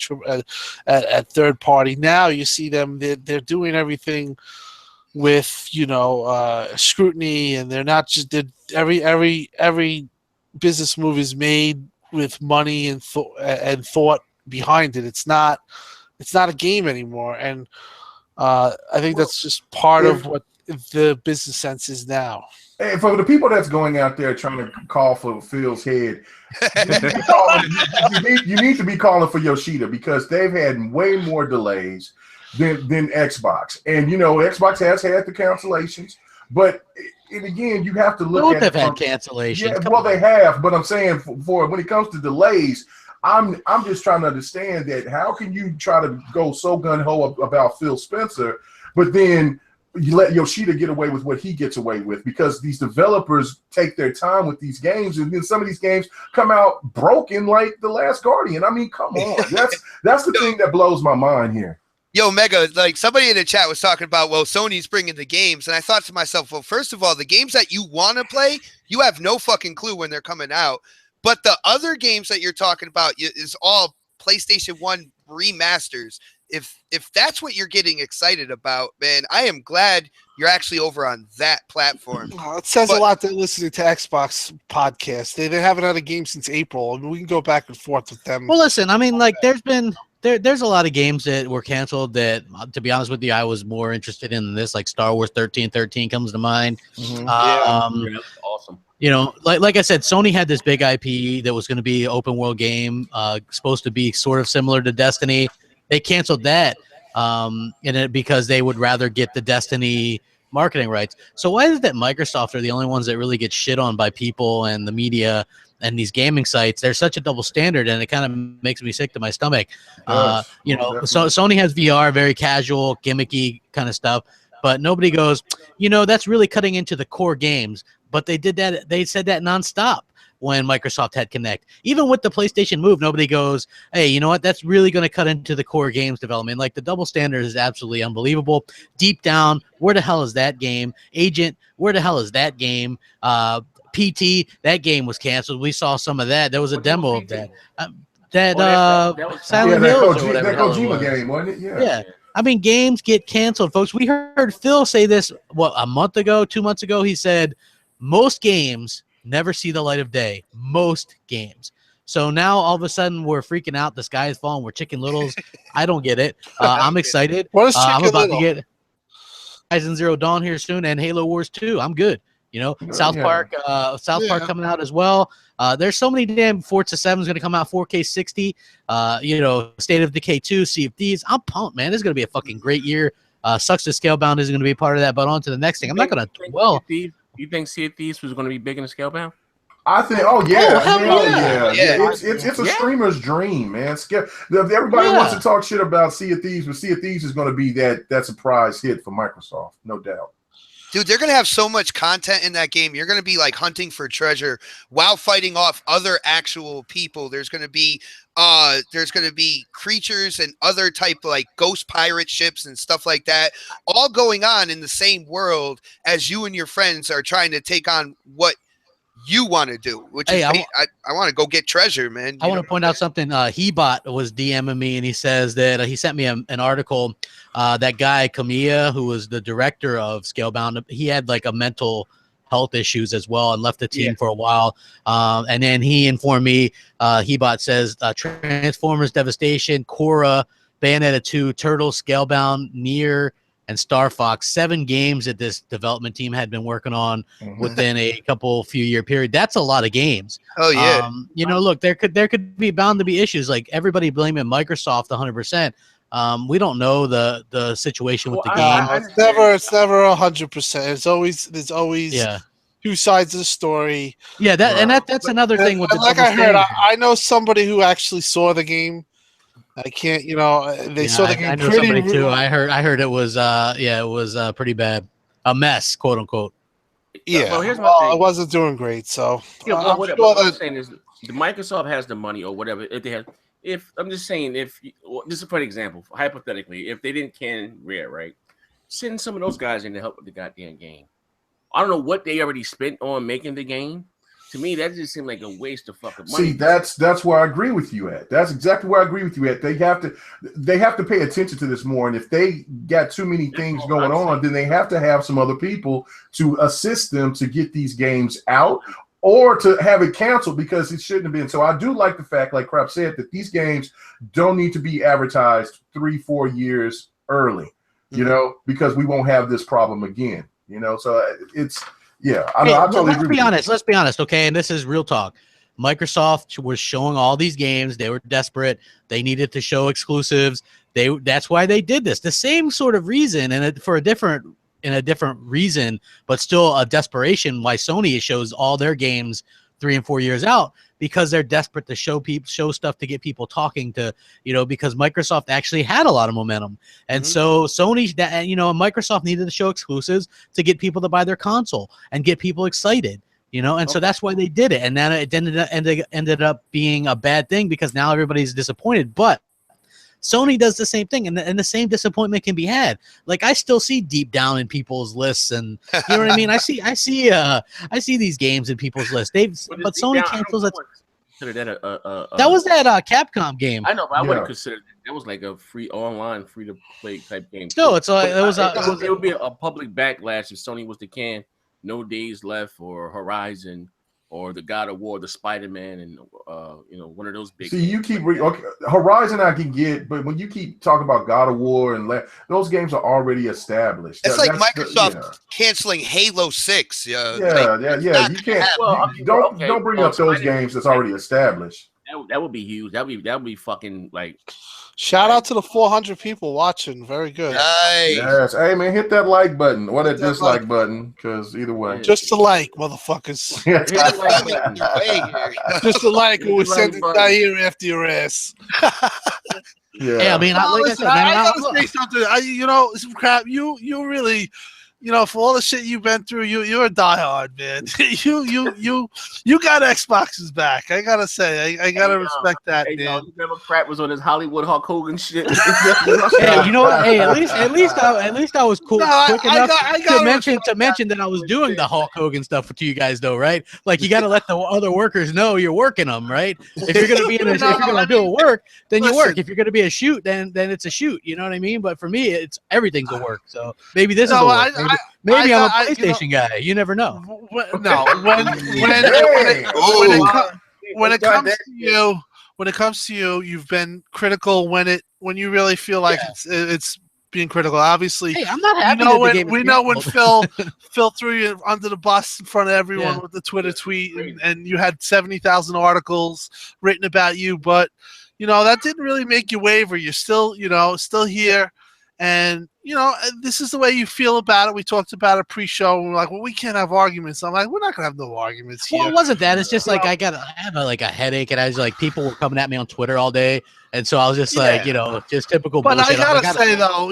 third party. Now you see them; they're doing everything with scrutiny, and they're not just every business move is made with money and thought behind it. It's not a game anymore, and I think that's just part of what the business sense is now. And for the people that's going out there trying to call for Phil's head, you need to be calling for Yoshida, because they've had way more delays than Xbox. And Xbox has had the cancellations, but again, you have to look at they've had cancellations. Yeah, they have, but I'm saying for when it comes to delays, I'm just trying to understand that how can you try to go so gung-ho about Phil Spencer, but then you let Yoshida get away with what he gets away with, because these developers take their time with these games, and then some of these games come out broken, like The Last Guardian. I mean, come on. That's the thing that blows my mind here. Yo, Mega, like somebody in the chat was talking about, well, Sony's bringing the games. And I thought to myself, well, first of all, the games that you want to play, you have no fucking clue when they're coming out. But the other games that you're talking about is all PlayStation 1 remasters. If that's what you're getting excited about, man, I am glad you're actually over on that platform. It says a lot that listening to Xbox podcasts. They haven't had a game since April, and we can go back and forth with them. Well, listen, I mean, like there's a lot of games that were canceled that, to be honest with you, I was more interested in this. Like Star Wars 1313 comes to mind. Mm-hmm. Awesome. Like I said, Sony had this big IP that was going to be an open world game, supposed to be sort of similar to Destiny. They canceled that because they would rather get the Destiny marketing rights. So why is it that Microsoft are the only ones that really get shit on by people and the media and these gaming sites? They're such a double standard, and it kind of makes me sick to my stomach. So Sony has VR, very casual, gimmicky kind of stuff, but nobody goes, that's really cutting into the core games. But they did that. They said that nonstop when Microsoft had Kinect. Even with the PlayStation Move, nobody goes, hey, you know what? That's really going to cut into the core games development. Like, the double standard is absolutely unbelievable. Deep down, where the hell is that game? Agent, where the hell is that game? PT, that game was canceled. We saw some of that. There was a demo of that. That was Silent Hills or whatever. That Kojima game, wasn't it? Yeah. I mean, games get canceled, folks. We heard Phil say this, a month ago, 2 months ago? He said, most games never see the light of day. Most games. So now all of a sudden we're freaking out. The sky is falling. We're Chicken Littles. I don't get it. I'm excited. What is Chicken I'm about Little? to get Horizon Zero Dawn here soon and Halo Wars 2. I'm good. South Park coming out as well. There's so many damn Forza 7 is going to come out 4K 60. State of Decay 2, Sea of Thieves. I'm pumped, man. This is going to be a fucking great year. Sucks that Scalebound isn't going to be a part of that, but on to the next thing. I'm not going to dwell. You think Sea of Thieves was going to be big in the Scalebound? I think. Oh yeah, hell yeah. Yeah. It's a streamer's dream, man. Everybody wants to talk shit about Sea of Thieves, but Sea of Thieves is going to be that surprise hit for Microsoft, no doubt. Dude, they're gonna have so much content in that game. You're gonna be like hunting for treasure while fighting off other actual people. There's gonna be creatures and other type of like ghost pirate ships and stuff like that, all going on in the same world as you and your friends are trying to take on what you want to do, which is I want to go get treasure, man. I want to point out something. Hebot was DMing me, and he says that he sent me an article. That guy Kamiya, who was the director of Scalebound, he had like a mental health issues as well and left the team for a while. And then he informed me. Hebot says Transformers Devastation, Korra, Bayonetta 2, Turtles, Scalebound, Nier, and Star Fox, 7 games that this development team had been working on within a few year period. That's a lot of games. Oh yeah. Look, there could be bound to be issues. Like everybody blaming Microsoft 100%. We don't know the situation with the game. It's never 100%. There's always two sides of the story. Yeah, that's another thing with the like I heard. I know somebody who actually saw the game. I can't, they saw the game. I know somebody too. I heard it was, it was pretty bad, a mess, quote unquote. Yeah, well, here's my thing. I wasn't doing great, so what I'm saying is, the Microsoft has the money or whatever. If I'm just saying, this is for an example, hypothetically, if they didn't can Rare, right, send some of those guys in to help with the goddamn game. I don't know what they already spent on making the game. To me, that just seemed like a waste of fucking money. See, that's where I agree with you at. That's exactly where I agree with you at. They have to pay attention to this more. And if they got too many things going on, then they have to have some other people to assist them to get these games out or to have it canceled because it shouldn't have been. So I do like the fact, like Crap said, that these games don't need to be advertised 3-4 years early, because we won't have this problem again. So it's. Yeah, I totally agree. Let's be honest, okay? And this is real talk. Microsoft was showing all these games. They were desperate. They needed to show exclusives. That's why they did this. The same sort of reason, and for a different reason, but still a desperation. Why Sony shows all their games 3 and 4 years out, because they're desperate to show stuff to get people talking to, because Microsoft actually had a lot of momentum. And so Sony, Microsoft needed to show exclusives to get people to buy their console and get people excited, and so that's why they did it. And then it ended up being a bad thing because now everybody's disappointed. But Sony does the same thing, and the same disappointment can be had. Like I still see deep down in people's lists, and you know what I mean. I see these games in people's lists. But Sony cancels it. That was that Capcom game. I know, but I wouldn't consider that was like a free to play type game. Still, it would be a public backlash if Sony was to can No Days Left or Horizon. Or the God of War, the Spider-Man, and one of those big. See, you keep Horizon I can get, but when you keep talking about God of War and those games are already established. It's like Microsoft canceling Halo 6. You can't. Don't bring up those games that's already established. That would be huge. That would be fucking like. Shout out to the 400 people watching. Very good. Nice. Yes. Hey man, hit that like button or that dislike button, because either way. Just a like, motherfuckers. Just a like when we send it down here after your ass. Yeah. I mean, I gotta say something. Crap. You really. For all the shit you've been through, you're a diehard, man. you got Xbox's back. I gotta say, I gotta respect that, man. You remember Pratt was on his Hollywood Hulk Hogan shit. Hey, you know what? Hey, at least I was quick enough to mention that I was doing the Hulk Hogan stuff to you guys, though, right? Like you got to let the other workers know you're working them, right? If you're gonna be if you're gonna do a work, then you work. If you're gonna be a shoot, then it's a shoot. You know what I mean? But for me, it's everything's a work. So maybe this is a work. Maybe I'm a PlayStation guy. You never know. No, when it comes to you, you've been critical when you really feel like it's being critical. Obviously, hey, I'm not happy. We know when Phil threw you under the bus in front of everyone with the Twitter tweet, and you had 70,000 articles written about you, but that didn't really make you waver. You're still here. And this is the way you feel about it. We talked about it pre-show. And we're like, well, we can't have arguments. I'm like, we're not gonna have no arguments here. Well, it wasn't that. It's just like I had a headache, and I was like, people were coming at me on Twitter all day, and so I was just like, just typical But bullshit. I gotta say though,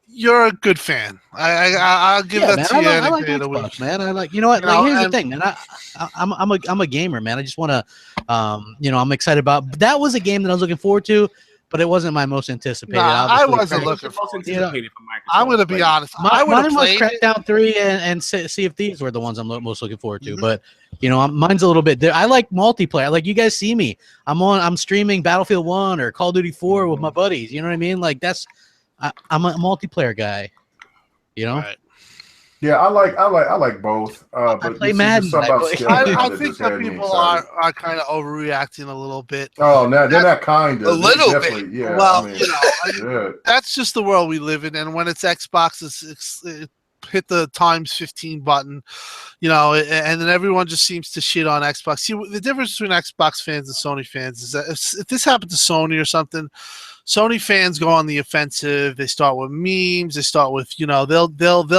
you're a good fan. I'll give that to you. I like Xbox, man. I like, what? Here's the thing, man. I'm a gamer, man. I just want to, I'm excited about. That was a game that I was looking forward to, but it wasn't my most anticipated. I wasn't looking forward to it. I'm going to be honest. Mine was Crackdown 3 and Sea of Thieves were the ones I'm most looking forward to. But mine's a little bit. I like multiplayer. Like you guys see me. I'm streaming Battlefield 1 or Call of Duty 4 with my buddies. You know what I mean? Like I'm a multiplayer guy. Right. Yeah, I like both. But I play Madden. I think that people are kind of overreacting a little bit. Oh, no, they're not kind of. A little bit. Yeah. Well, that's just the world we live in. And when it's Xbox, it's hit the times 15 button, and then everyone just seems to shit on Xbox. See, the difference between Xbox fans and Sony fans is that if this happened to Sony or something, Sony fans go on the offensive. They start with memes. They start with, they'll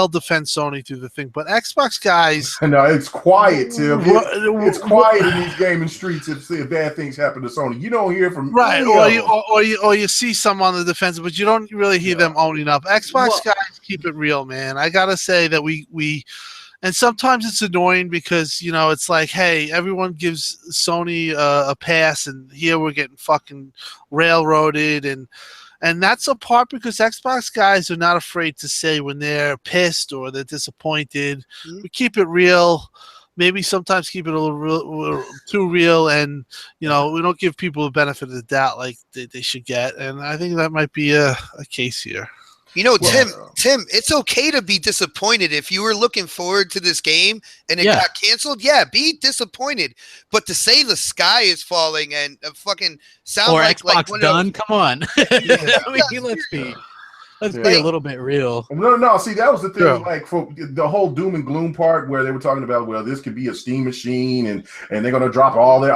defend Sony through the thing. But Xbox guys, no, it's quiet, Tim. It's quiet in these gaming streets if bad things happen to Sony. You don't hear from or you see some on the defensive, but you don't really hear them owning up. Xbox guys keep it real, man. I gotta say that we. And sometimes it's annoying because, it's like, hey, everyone gives Sony a pass, and here we're getting fucking railroaded. And that's a part because Xbox guys are not afraid to say when they're pissed or they're disappointed. Mm-hmm. We keep it real. Maybe sometimes keep it a little too real. And, we don't give people the benefit of the doubt like they should get. And I think that might be a case here. Tim, it's okay to be disappointed. If you were looking forward to this game and it got canceled, be disappointed. But to say the sky is falling and fucking sound or like Xbox done, come on. Let's be a little bit real. No. See, that was the thing. Like for the whole doom and gloom part, where they were talking about, well, this could be a Steam machine, and they're going to drop all their,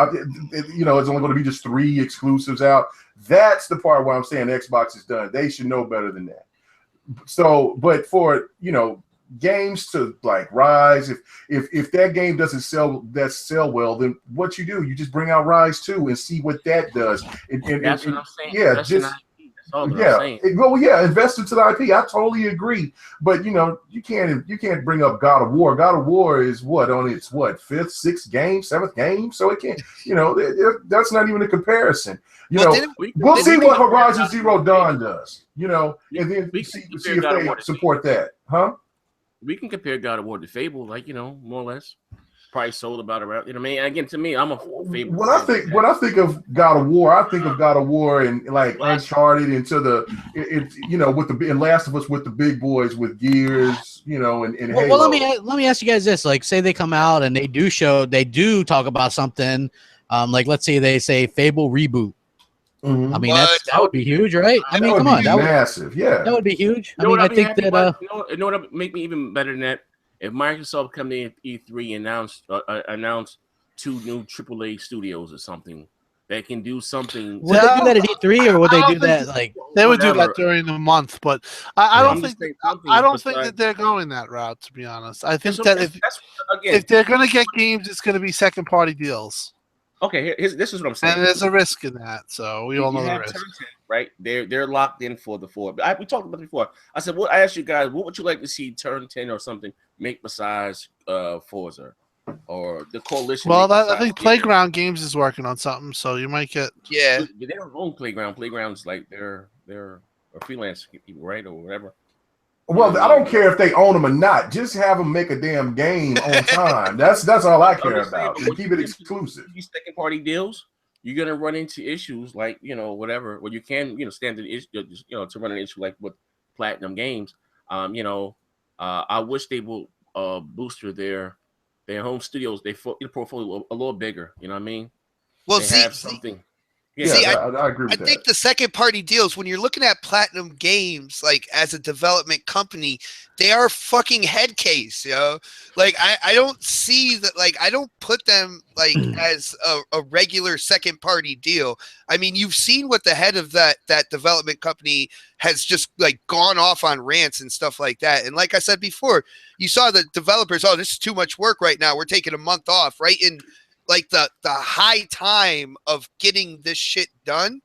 it's only going to be just 3 exclusives out. That's the part where I'm saying Xbox is done. They should know better than that. So, but for games to like rise, if that game doesn't sell well, then what you do? You just bring out Rise 2 and see what that does. That's what I'm saying. Yeah, invest into the IP. I totally agree. But you can't bring up God of War. God of War is on its 5th, 6th game, 7th game. So it can't. That's not even a comparison. We'll see what Horizon Zero Dawn does. And then see if they support that, huh? We can compare God of War to Fable, more or less. Probably sold about around. Again, to me, I'm a Fable. When I think of God of War, I think of God of War and like Uncharted into with the Last of Us with the big boys with Gears, and Halo. Well, let me ask you guys this: like, say they come out and they do talk about something, like let's say they say Fable reboot. Mm-hmm. I mean, that would be huge, right? I mean, come on, that would be massive. Yeah, that would be huge. I think that. You know what would make me even better than that? If Microsoft come in at E3 and announce 2 new AAA studios or something that can do something. Would they do that at E3 or would they do that like? They would do that during the month, but I don't think that they're going that route. To be honest, I think that if they're going to get games, it's going to be second party deals. Okay, this is what I'm saying. And there's a risk in that, so we all know the risk. Right? They're locked in for the 4. We talked about it before. I said, I asked you guys, what would you like to see Turn 10 or something make besides Forza or the Coalition? Well, I think Playground Games is working on something, so you might get. Yeah, they don't own Playground. Playground's like they're a freelance people, right, or whatever. Well, I don't care if they own them or not. Just have them make a damn game on time. That's all I care about. And keep it exclusive. These second party deals, you're gonna run into issues like whatever. Well, you can stand the issue to run an issue like with Platinum Games. I wish they will booster their home studios, their portfolio a little bigger. You know what I mean? Well, have something. Yeah. See, I agree with I that. think the second party deals, when you're looking at Platinum Games, like as a development company, they are fucking head case, yo. Like I don't see that, like I don't put them like as a regular second party deal. I mean, you've seen what the head of that development company has just like gone off on rants and stuff like that. And like I said before, you saw the developers, oh, this is too much work right now. We're taking a month off, right? In like the high time of getting this shit done.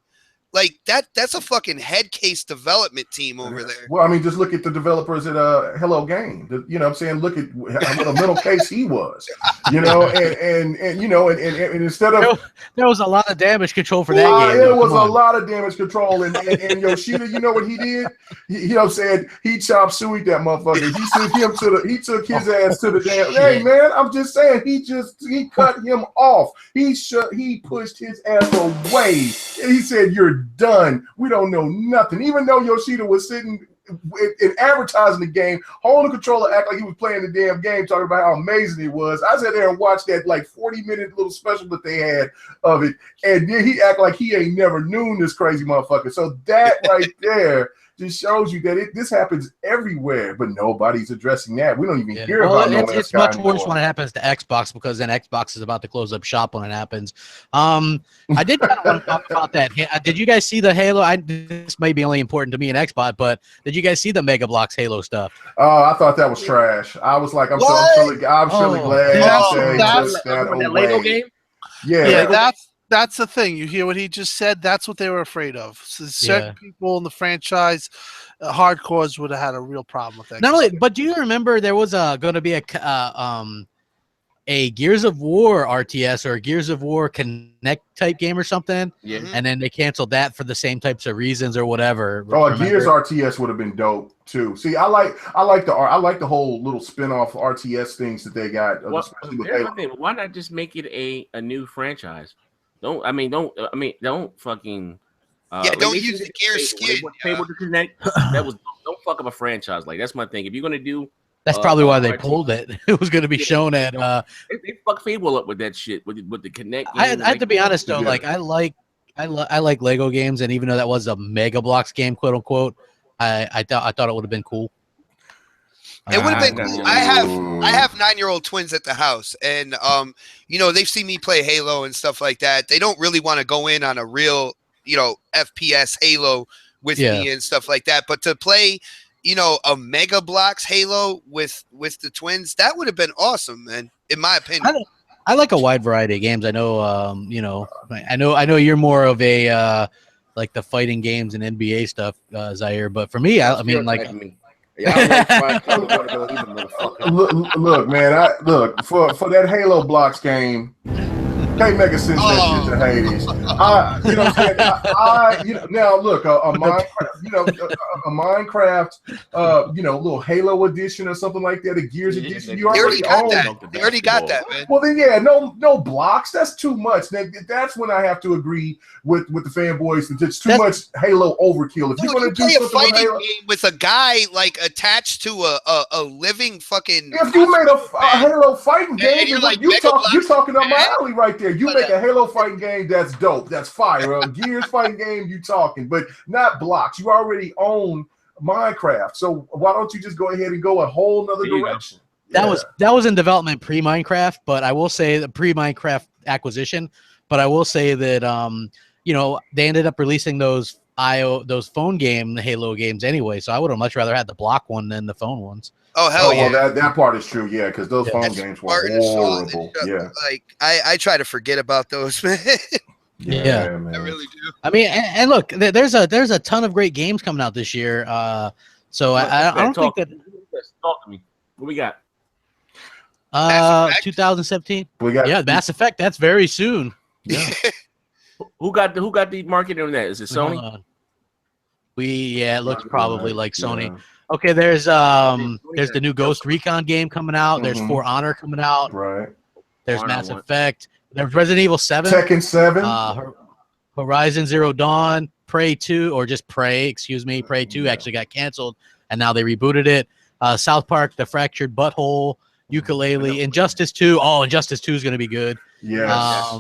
Like that's a fucking head case development team over there. Well, I mean, just look at the developers at Hello Game. You know what I'm saying? Look at what a mental case he was. You know, and you know, and instead of there was a lot of damage control for that game. It was a lot of damage control, and Yoshida, you know what he did? You know what I'm saying? He chopped suey that motherfucker. He took his ass to the damn. Hey man, I'm just saying, he cut him off. He pushed his ass away. And he said, "You're done. We don't know nothing." Even though Yoshida was sitting in advertising the game, holding the controller, act like he was playing the damn game, talking about how amazing it was. I sat there and watched that like 40-minute little special that they had of it, and then he act like he ain't never known this crazy motherfucker. So that right there just shows you that this happens everywhere, but nobody's addressing that. We don't even hear about No Man's It's Sky much anymore. worse when it happens to Xbox, because then Xbox is about to close up shop when it happens. I did kind of want to talk about that. Did you guys see the Halo? This may be only important to me and Xbox, but did you guys see the Mega Bloks Halo stuff? Oh, I thought that was trash. I was like, I'm surely glad they took that away. Lego game? Yeah, That's the thing. You hear what he just said? That's what they were afraid of. So certain people in the franchise, hardcores, would have had a real problem with that. Not only, but do you remember there was going to be a Gears of War RTS or a Gears of War Connect type game or something? Yeah. And then they canceled that for the same types of reasons or whatever. Oh, Gears RTS would have been dope too. See, I like the whole little spin-off RTS things that they got. Especially with Halo. Why not just make it a new franchise? Don't fucking don't use the Gears skin. Table to Connect. Don't fuck up a franchise. Like, that's my thing. If you're gonna do, that's probably why they pulled it. It was going to be shown at. They fuck Fable up with that shit with the Connect. I have to be honest though. Like I like Lego games, and even though that was a Mega Bloks game, quote unquote, I thought it would have been cool. It would have been cool. I have 9-year-old twins at the house, and you know, they've seen me play Halo and stuff like that. They don't really want to go in on a real, you know, FPS Halo with me and stuff like that. But to play, you know, a Mega Bloks Halo with the twins, that would have been awesome, man. In my opinion. I like a wide variety of games. I know, you know, I know you're more of a like the fighting games and NBA stuff, Zaire. But for me, I mean, like. Look, man. For that Halo Blocks game, can't make a sense that shit to Hades. You know what I'm saying? Now look, a Minecraft, you know, little Halo edition or something like that, a Gears edition. You already own that. They already got that, man. Well, then, yeah, no blocks. That's too much. That's when I have to agree with the fanboys that it's too much Halo overkill. If you want to do a fighting game with a guy like attached to a living fucking. If you made a Halo fighting game, you're talking up my alley right there. You make a Halo fighting game, that's dope. That's fire. A Gears fighting game, you talking, but not blocks. You already own Minecraft, so why don't you just go ahead and go a whole nother direction? That was in development pre-Minecraft, but I will say the pre-Minecraft acquisition. But I will say that you know, they ended up releasing those phone game Halo games anyway. So I would have much rather had the block one than the phone ones. Oh hell yeah! Well, that part is true, yeah, because those phone games were horrible. Yeah, like I try to forget about those, man. Yeah, man. I really do. I mean, and look, there's a ton of great games coming out this year. So I don't think that. Talk to me. What we got? 2017. We got Mass Effect. That's very soon. Yeah. Who got the marketing on that? Is it Sony? It looks probably like Sony. Yeah. Okay, there's the new Ghost Recon game coming out. There's For Honor coming out. Right. There's Mass Effect. There's Resident Evil 7. Tekken 7. Horizon Zero Dawn. Prey 2, or just Prey, excuse me. Prey 2 actually got canceled, and now they rebooted it. South Park, The Fractured Butthole, Ukulele, Injustice 2. Oh, Injustice 2 is going to be good. Yes.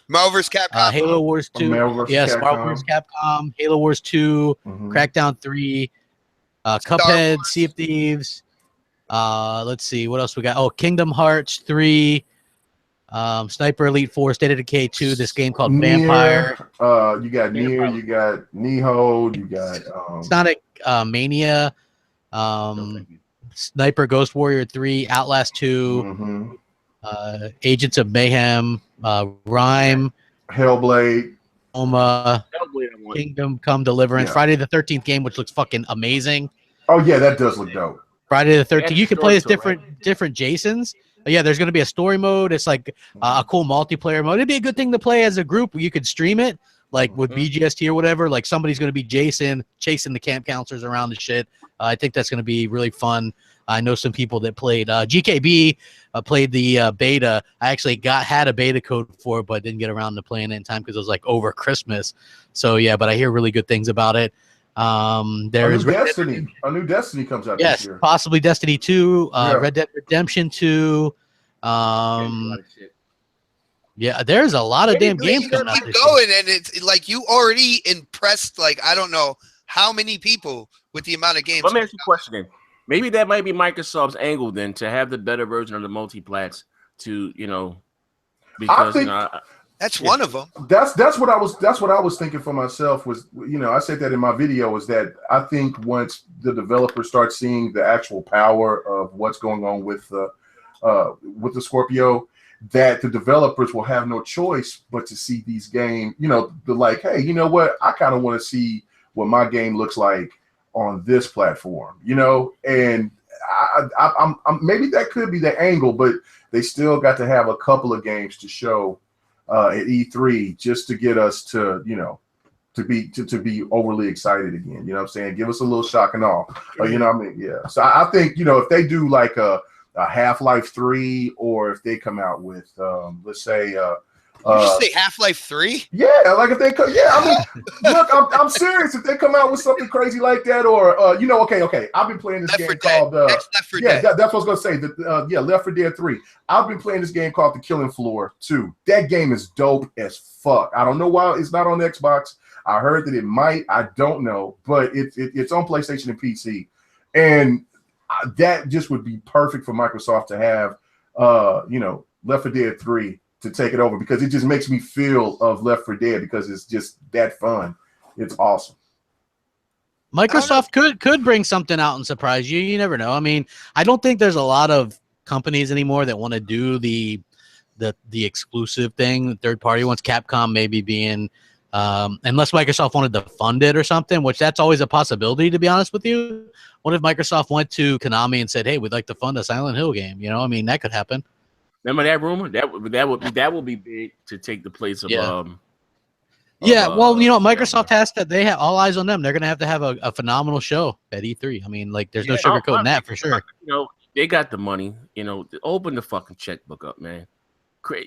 Marvel vs. Capcom. Halo Wars 2. Marvel vs. Yes, Capcom. Marvel vs. Capcom. Halo Wars 2. Mhm. Crackdown 3. Cuphead, Sea of Thieves. Let's see what else we got. Oh, Kingdom Hearts 3. Sniper Elite 4, State of Decay 2. This game called Vampire. You got Nier. You got Niho. You got Sonic Mania. Sniper Ghost Warrior 3. Outlast 2. mhm. Agents of Mayhem. Rhyme. Hellblade. Oma. Hellblade I want. Kingdom Come Deliverance. Yeah. Friday the 13th game, which looks fucking amazing. Oh yeah, that does look dope. Friday the 13th. You can play as story to it, different Jasons. Yeah, there's going to be a story mode. It's like a cool multiplayer mode. It'd be a good thing to play as a group. You could stream it, like with Bgst or whatever. Like somebody's going to be Jason chasing the camp counselors around and shit. I think that's going to be really fun. I know some people that played GKB played the beta. I actually had a beta code for it, but didn't get around to playing it in time because it was like over Christmas. So yeah, but I hear really good things about it. There is Destiny. A new Destiny comes out this year. Possibly Destiny 2, Red Dead Redemption 2. Yeah, there's a lot of damn games coming out. Keep going, and it's like you already impressed. Like I don't know how many people with the amount of games. Let me ask you a question then. Maybe that might be Microsoft's angle then to have the better version of the multiplats to because that's one of them. That's what I was thinking for myself was, I said that in my video, is that I think once the developers start seeing the actual power of what's going on with the Scorpio, that the developers will have no choice but to see these games, the like, hey, you know what? I kind of want to see what my game looks like on this platform, and I'm maybe that could be the angle, but they still got to have a couple of games to show at E3 just to get us to to be overly excited again. You know what I'm saying? Give us a little shock and awe. You know what I mean? Yeah. So I think if they do like a Half-Life 3, or if they come out with let's say you just say Half-Life 3? Yeah, like if they come, I mean, look, I'm serious. If they come out with something crazy like that, or okay, I've been playing this game called Left 4 Dead. that's what I was gonna say. Left 4 Dead 3. I've been playing this game called The Killing Floor 2. That game is dope as fuck. I don't know why it's not on Xbox. I heard that it might. I don't know, but it's on PlayStation and PC, and that just would be perfect for Microsoft to have. Left 4 Dead 3. To take it over, because it just makes me feel of Left 4 Dead, because it's just that fun. It's awesome. Microsoft could bring something out and surprise you. You never know. I mean, I don't think there's a lot of companies anymore that want to do the exclusive thing, the third party ones. Capcom maybe being unless Microsoft wanted to fund it or something, which that's always a possibility, to be honest with you. What if Microsoft went to Konami and said, hey, we'd like to fund a Silent Hill game? I mean, that could happen. Remember that rumor? That would be big to take the place of well, Microsoft has to. They have all eyes on them. They're gonna have to have a phenomenal show at E3. I mean, like, there's no sugarcoating that for sure. They got the money. Open the fucking checkbook up, man.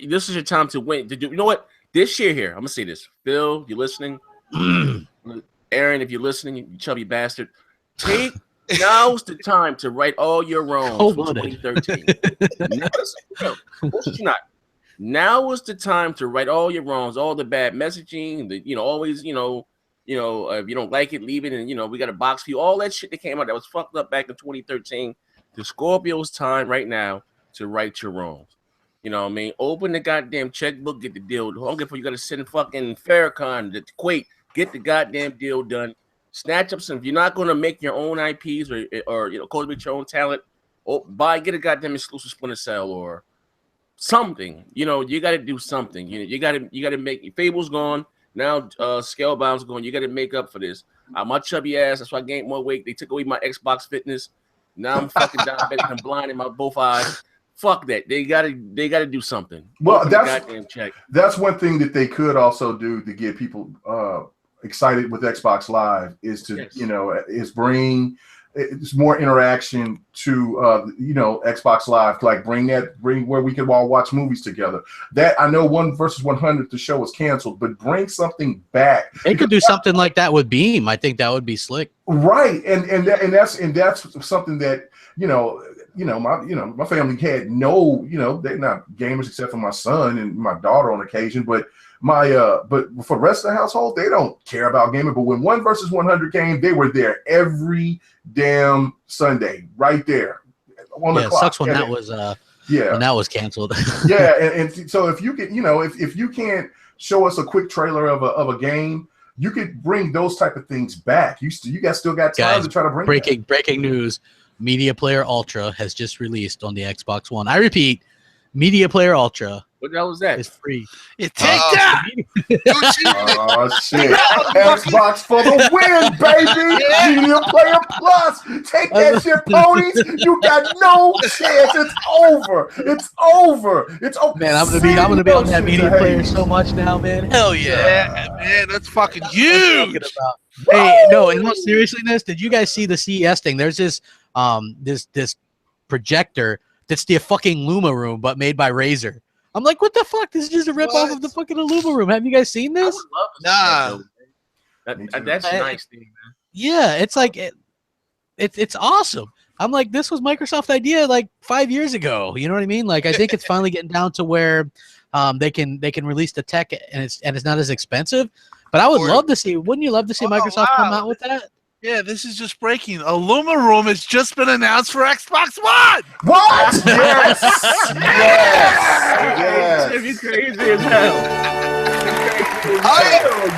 This is your time to win. To do. You know what? This year here, I'm gonna say this. Phil, you listening? Aaron, if you're listening, you chubby bastard, now's the time to right all your wrongs from 2013. Now is the time to right all your wrongs, all the bad messaging, always, if you don't like it, leave it, and we got a box for you, all that shit that came out that was fucked up back in 2013. The Scorpio's time right now to right your wrongs. You know what I mean? Open the goddamn checkbook, get the deal. Don't give a fuck. You got to send fucking Farrakhan to Quake, get the goddamn deal done. Snatch up some. If you're not going to make your own IPs or cultivate your own talent, get a goddamn exclusive Splinter Cell or something. You got to do something. You got to make. Fable's gone now. Scalebound's gone. You got to make up for this. My chubby ass. That's why I gained more weight. They took away my Xbox fitness. Now I'm fucking diabetic. I'm blind in my both eyes. Fuck that. They gotta do something. Well, that's one thing that they could also do to get people excited with Xbox Live is to bring more interaction to Xbox Live, like bring where we could all watch movies together. That I know 1 versus 100 the show was canceled, but bring something back. They could do something like that with Beam. I think that would be slick. Right, and that's something that my family had no, they're not gamers except for my son and my daughter on occasion, but but for the rest of the household, they don't care about gaming. But when 1 versus 100 came, they were there every damn Sunday, right there on the Yeah, it clock. sucks when that was when that was canceled. Yeah, and so if you can, if you can't show us a quick trailer of a game, you could bring those type of things back. You still got time Guys, to try to bring breaking news. Media Player Ultra has just released on the Xbox One. I repeat, Media Player Ultra What the hell is that? is free. Take that! Oh shit! Xbox for the win, baby! Media Player Plus. Take that shit, ponies. You got no chance. It's over. It's over. It's over. Man, I'm gonna be on that Media Player so much now, man. Hell yeah, Man, that's fucking huge. Hey, no, in all seriousness, did you guys see the CES thing? There's this this projector that's the fucking Luma room, but made by Razer. I'm like, what the fuck? This is just a rip off of the fucking Luma room. Have you guys seen this? Nah. That's nice thing, man. Yeah, it's like it's awesome. I'm like, this was Microsoft's idea like 5 years ago. You know what I mean? Like, I think it's finally getting down to where they can release the tech and it's not as expensive. But I would love to see. Wouldn't you love to see Microsoft come out with that? Yeah, this is just breaking. A Luma room has just been announced for Xbox One. What? Yes! Yes! It's be crazy as hell.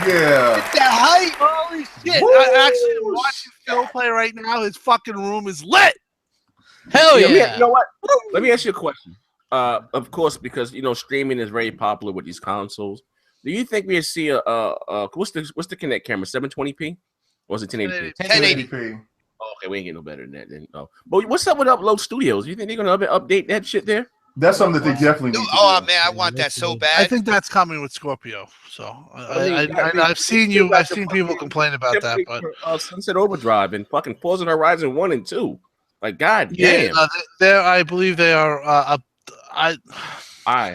Yeah! That hype. Holy shit! Woo! I actually am watching Phil play right now. His fucking room is lit. Hell yeah! You know what? Let me ask you a question. Of course, because streaming is very popular with these consoles. Do you think we'll see what's the Kinect camera? 720p? Or was it 1080p? 1080p. Oh, okay, we ain't getting no better than that then. Oh. But what's up with Upload Studios? You think they're gonna update that shit there? That's something that they definitely need to do. Man, I want that so bad. I think that's coming with Scorpio. So I've seen people complain about that, but Sunset Overdrive and fucking Forza Horizon 1 and 2. Like, god damn. I believe they are. I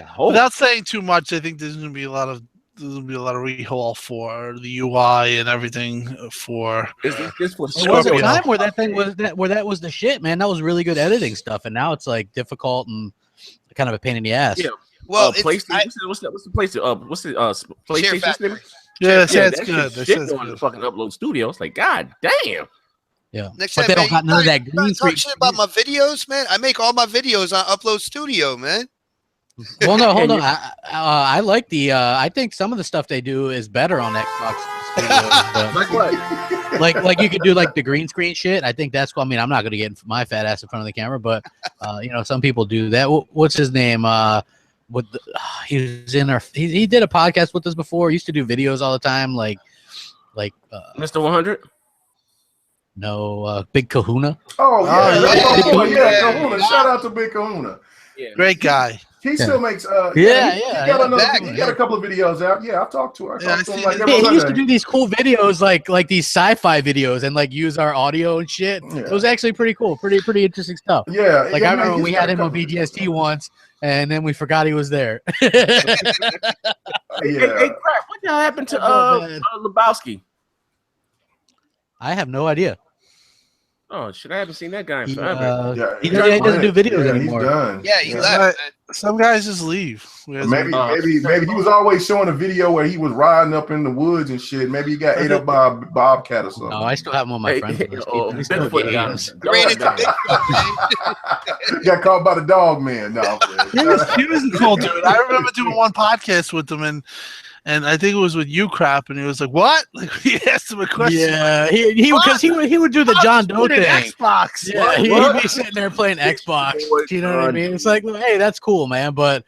hope. Without saying too much, I think there's going to be a lot of rehaul for the UI and everything for. Is this for There was a time where that thing was that was the shit, man. That was really good editing stuff, and now it's like difficult and kind of a pain in the ass. Yeah. Well, PlayStation. What's the PlayStation? What's the PlayStation name? Yeah, that's it's good. Shit on the fucking Upload Studio. It's like, god damn. Yeah, next but time, they man, don't got none of that green screen shit about my videos, man. I make all my videos on Upload Studio, man. Well, no, hold on. I like the. I think some of the stuff they do is better on Xbox Studios. Like what? like you could do like the green screen shit. I think that's cool. I mean, I'm not going to get my fat ass in front of the camera, but some people do that. What's his name? He was in our. He did a podcast with us before. He used to do videos all the time, like Mr. 100. No, Big Kahuna. Oh yeah, yeah. Kahuna. Shout out to Big Kahuna. Yeah. Great guy. He still makes He got a couple of videos out. Yeah, I've talked to her. He used to do these cool videos like these sci-fi videos and like use our audio and shit. Yeah. It was actually pretty cool, pretty interesting stuff. Yeah, Like I remember when we had him on Bgst once, and then we forgot he was there. Hey, crap! What the hell happened to Lebowski? I have no idea. Oh shit! I haven't seen that guy in forever. He doesn't do videos anymore. He's done. Yeah, he left. Some guys just leave. Maybe he was always showing a video where he was riding up in the woods and shit. Maybe he got ate up by a bobcat or something. No, I still have him on my friends list. He's still Bigfoot games. Ran into Bigfoot, man. Got caught by the dog man. No, He was a cool dude. I remember doing one podcast with him, and I think it was with you, crap, and he was like, "What?" Like he asked him a question. Yeah, he would do the John Doe thing. Xbox. Yeah, he'd be sitting there playing Xbox. You know what I mean? It's like, hey, that's cool, man, but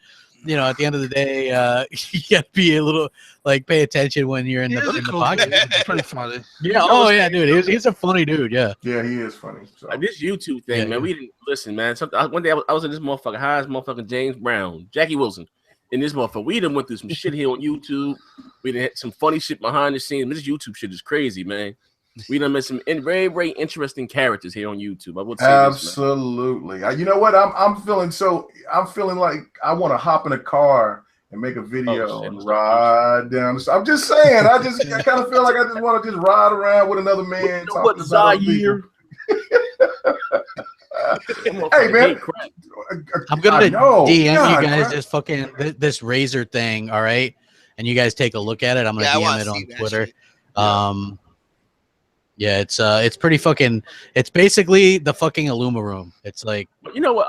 at the end of the day, you got to be a little pay attention when you're in the podcast. It's pretty funny. Yeah. Oh yeah, dude. He's a funny dude. Yeah. Yeah, he is funny. So. This YouTube thing, man. We didn't listen, man. One day I was in this motherfucker high as motherfucking James Brown, Jackie Wilson. In this motherfucker, we done went through some shit here on YouTube. We done had some funny shit behind the scenes. This YouTube shit is crazy, man. We done met some very, very interesting characters here on YouTube. I would say absolutely. You know what? I'm feeling like I want to hop in a car and make a video and ride down. I'm just saying. I kind of feel like I just want to just ride around with another man. You know what, Zaire? Hey man, I'm gonna DM you guys this fucking this Razer thing. All right, and you guys take a look at it, I'm gonna Yeah, I DM wanna it on see that Twitter. shit. Yeah, it's pretty fucking. It's basically the fucking Illuma room. It's like, But you know what?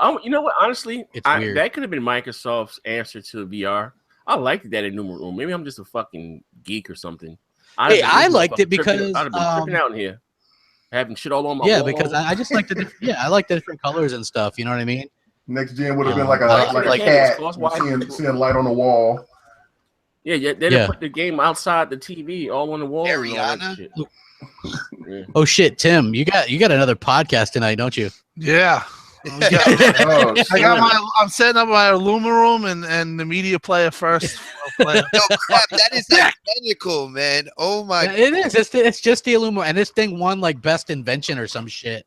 Honestly, It's weird. that could have been Microsoft's answer to VR. I liked that in Numa Room. Maybe I'm just a fucking geek or something. hey, I liked it because I'd have been tripping out in here, having shit all on my yeah, wall. because I just like I like the different colors and stuff. You know what I mean? Next gen would have been Um, like a I like like a games cat cost-wise. seeing light on the wall. They didn't put the game outside the TV, all on the wall. And all that Ariana? shit. Yeah. Oh shit, Tim, you got another podcast tonight, don't you? Yeah. Oh, I'm setting up my Illuma room and the media player first. Player. Yo, crap, that is identical, man. Oh my. It is. It's just the Illuma, and this thing won like best invention or some shit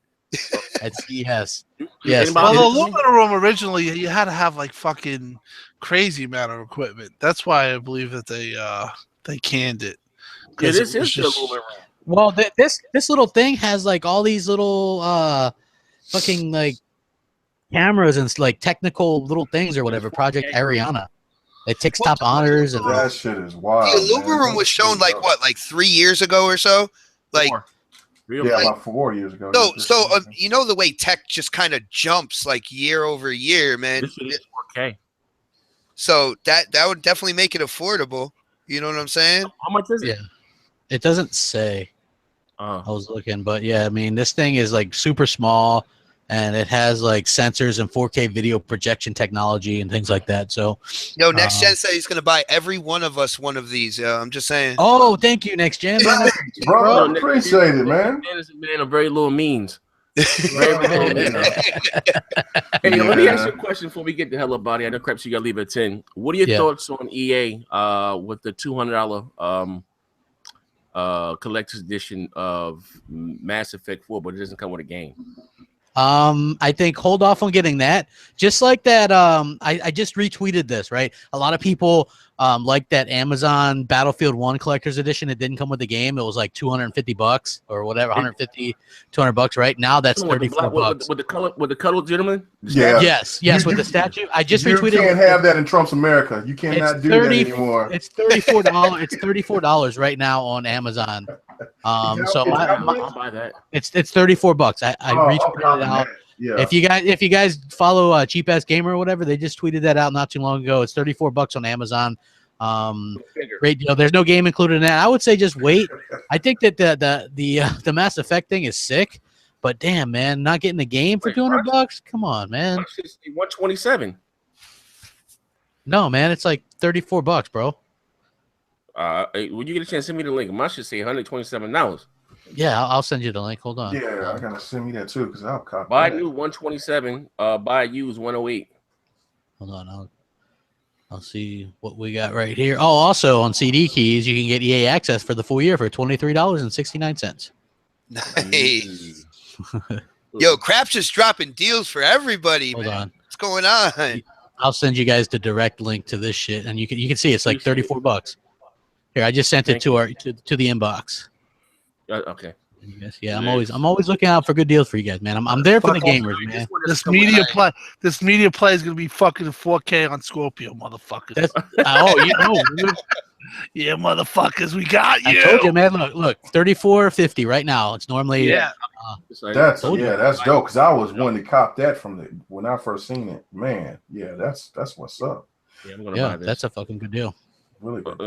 at CES. Yes. Well, Anybody- the Illuma room originally you had to have like fucking crazy amount of equipment. That's why I believe that they canned it. Yeah, 'Cause this it was is the just- Illuma Room. Well, this little thing has like all these little fucking like cameras and like technical little things or whatever. Project Ariana. It takes top honors and that shit is wild. The Illuma man. room was shown like what, like 3 years ago or so? Like, Yeah, about 4 years ago. so you know the way tech just kind of jumps like year over year, man. This shit is 4K. So that would definitely make it affordable. You know what I'm saying? How much is it? yeah. It doesn't say. I was looking, but yeah, I mean, this thing is like super small, and it has like sensors and 4K video projection technology and things like that. So, Yo, Next Gen said he's gonna buy every one of us one of these. I'm just saying. oh, thank you, Next Gen. bro, appreciate it, man. Man is a man of very little means. Yeah. Hey, let me ask you a question before we get the hell up, buddy. I know Krebs, you gotta leave at 10. What are your thoughts on EA with the $200 collector's edition of Mass Effect 4, but it doesn't come with a game? I think hold off on getting that. Just like that, I just retweeted this, right? A lot of people like that Amazon Battlefield 1 collector's edition. It didn't come with the game. It was like $250 or whatever, 150, $200, right? Now that's $34. With the cuddle gentleman? Yeah. Yes, with the statue. I just you retweeted. You can't have that in Trump's America. You cannot do that anymore. It's $34. It's $34 right now on Amazon. So I'll buy that. it's $34. I retweeted it out. Yeah. If you guys follow Cheap Ass Gamer or whatever, they just tweeted that out not too long ago. It's $34 on Amazon. Great deal. There's no game included in that. I would say just wait. I think that the Mass Effect thing is sick, but damn, man, not getting the game for $200? Come on, man. $127. No, man, it's like $34, bro. When you get a chance, send me the link. Mine should say $127. Yeah, I'll send you the link. Hold on. Yeah, I gotta send me that too because I'll copy. Buy that. new 127. Buy used 108. Hold on, I'll see what we got right here. Oh, also on CD keys, you can get EA access for the full year for $23.69. Nice. Yo, Crap's just dropping deals for everybody, Hold man. on. What's going on? I'll send you guys the direct link to this shit, and you can see it's like $34. Here, I just sent it to the inbox. Okay. Yeah, I'm always looking out for good deals for you guys, man. I'm there for the gamers, man. This media play is gonna be fucking 4K on Scorpio, motherfuckers. That's you know. Yeah, motherfuckers, we got you. I told you, man. Look, $34.50 right now. It's normally That's dope because I was one to cop that from when I first seen it. Man, yeah, that's what's up. Yeah, I'm gonna buy this. That's a fucking good deal. Really good.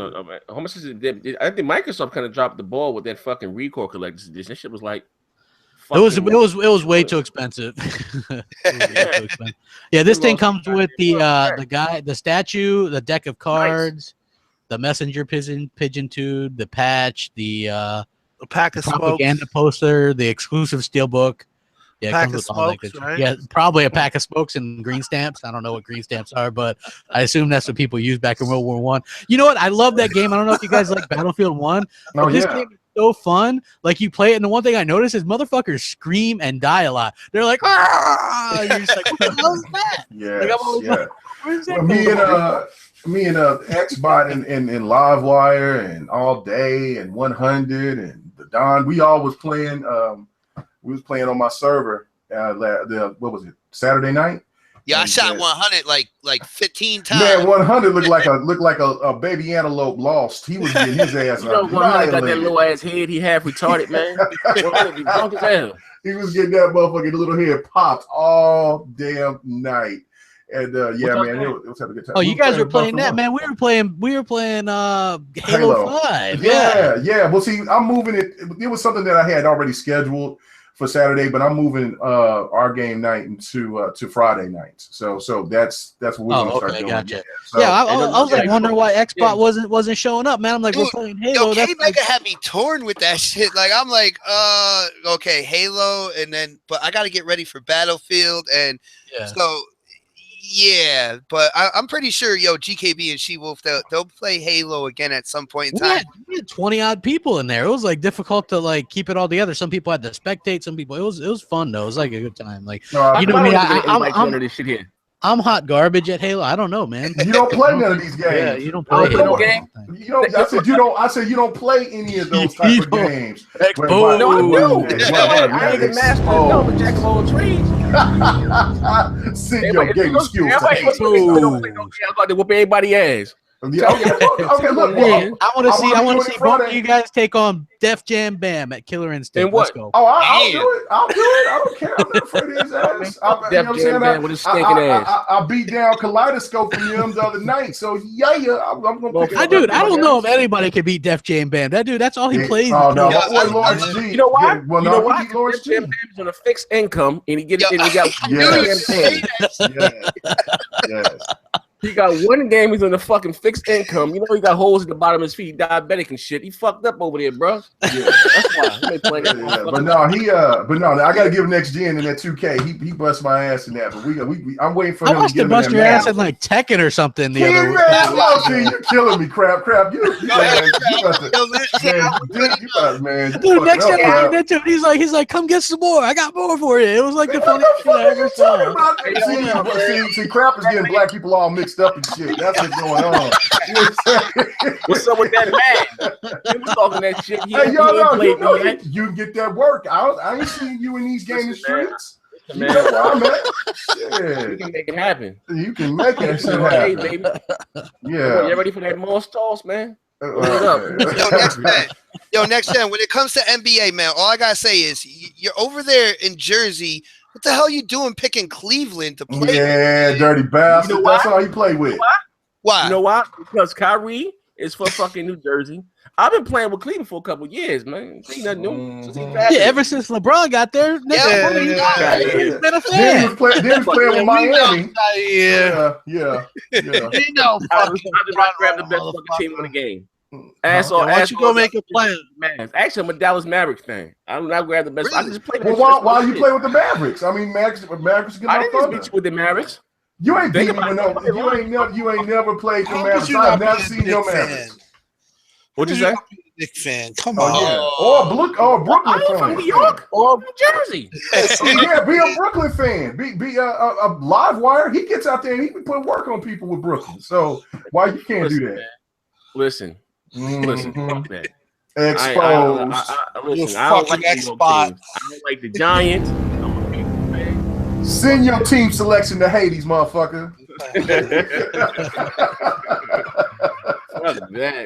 How much is it? I think Microsoft kind of dropped the ball with that fucking Recore collector's edition. That shit was like, it was way too expensive. Yeah, this thing comes with the statue, the deck of cards, the messenger pigeon tube, the patch, the pack of propaganda poster, the exclusive steelbook. Yeah, pack of smokes, right? Yeah, probably a pack of smokes and green stamps. I don't know what green stamps are, but I assume that's what people used back in World War One. You know what? I love that game. I don't know if you guys like Battlefield 1. This game is so fun. Like, you play it, and the one thing I notice is motherfuckers scream and die a lot. They're like, "Ah!" You're just like, what the hell is that? Me and Xbot and Livewire and All Day and 100 and the Don, we all was playing. We was playing on my server. What was it? Saturday night, Yeah, I And, shot 100 like 15 times. Man, 100 looked like a baby antelope lost. He was getting his ass You know, 100 got that annihilated. little ass head. He half retarded, man. 100 be drunk as hell. He was getting that motherfucking little head popped all damn night. And yeah, man, it was having a good time. Oh, you guys were playing that, man. We were playing Halo 5. Yeah. Well, see, I'm moving it. It was something that I had already scheduled for Saturday, but I'm moving our game night into to Friday nights. So that's what we're gonna start doing. Gotcha. Yeah, so, I was like wondering why Xbox wasn't showing up, man. I'm like, we're playing Halo. Yo, K-Mega had me torn with that shit. Like, I'm like, okay, Halo, and then, but I got to get ready for Battlefield, and so. Yeah, but I'm pretty sure, GKB and She-Wolf, they'll play Halo again at some point in time. We had 20 odd people in there. It was like difficult to like keep it all together. Some people had to spectate. Some people, it was fun though. It was like a good time. Like, you know me, I'm hot garbage at Halo. I don't know, man. You don't play none of these games. Yeah, you don't play Halo. I said you don't play any of those type of games. No, I do. I ain't the master of the jack of all trades. Send your game skills. I'm about to whoop everybody ass. Okay, look. I want to see both of you guys take on Def Jam Bam at Killer Instinct. And what? Let's go. Oh, I'll do it. I don't care. I'm not afraid of his ass. Def Jam Bam with his stinking ass. I beat down Kaleidoscope from him the other night. So I'm gonna pick I don't know if anybody can beat Def Jam Bam. That dude, that's all he plays. Oh no, Lawrence G. You know why? Well, no, he beat Lawrence G. Def Jam Bam's on a fixed income, and he got Yes. He got one game. He's on a fucking fixed income. You know he got holes in the bottom of his feet, diabetic and shit. He fucked up over there, bro. Yeah, that's why. He ain't playing that. But no, I gotta give next gen in that 2K. He bust my ass in that. But I'm waiting for him. I must have bust your ass in like Tekken or something the other week. You're killing me, crap. Dude, next time I ran into him, he's like, come get some more. I got more for you. It was like the funniest shit I ever saw. See, crap is getting black people all mixed up and shit. That's what's going on. What's up with that man? He was talking that shit. You can get that work. I ain't seen you in these gaming streets. Man, you know where I'm at. You can make it happen. You can make that shit happen. Hey, baby. Yeah. You ready for that more stalls, man? Next gen. When it comes to NBA, man, all I gotta say is you're over there in Jersey. What the hell you doing picking Cleveland to play? Yeah, dirty bastard. You know that's all he played with. Why? You know why? Because Kyrie is for fucking New Jersey. I've been playing with Cleveland for a couple of years, man. Ain't nothing new. Ever since LeBron got there. He's been a fan. Then he was playing with Miami. Yeah. You know, I just grabbed the best fucking team in the game. Why don't you go make a plan? Actually, I'm a Dallas Mavericks fan. I grab the best. Really? I just play. Well, why you play with the Mavericks? I mean, Mavericks get I didn't beat you with the Mavericks. You ain't beat me with no. You ain't never played the Mavericks. I've never seen your Mavericks. What'd you say? Knick fan. Come on. Yeah. Or Brooklyn fan. From New York or New Jersey. Yeah, be a Brooklyn fan. Be a live wire. He gets out there and he can put work on people with Brooklyn. So why you can't do that? Listen, fuck that. Exposed. Listen, I don't like Xbox. I don't like the Giants. I'm a People fan. Send your team selection to Hades, motherfucker.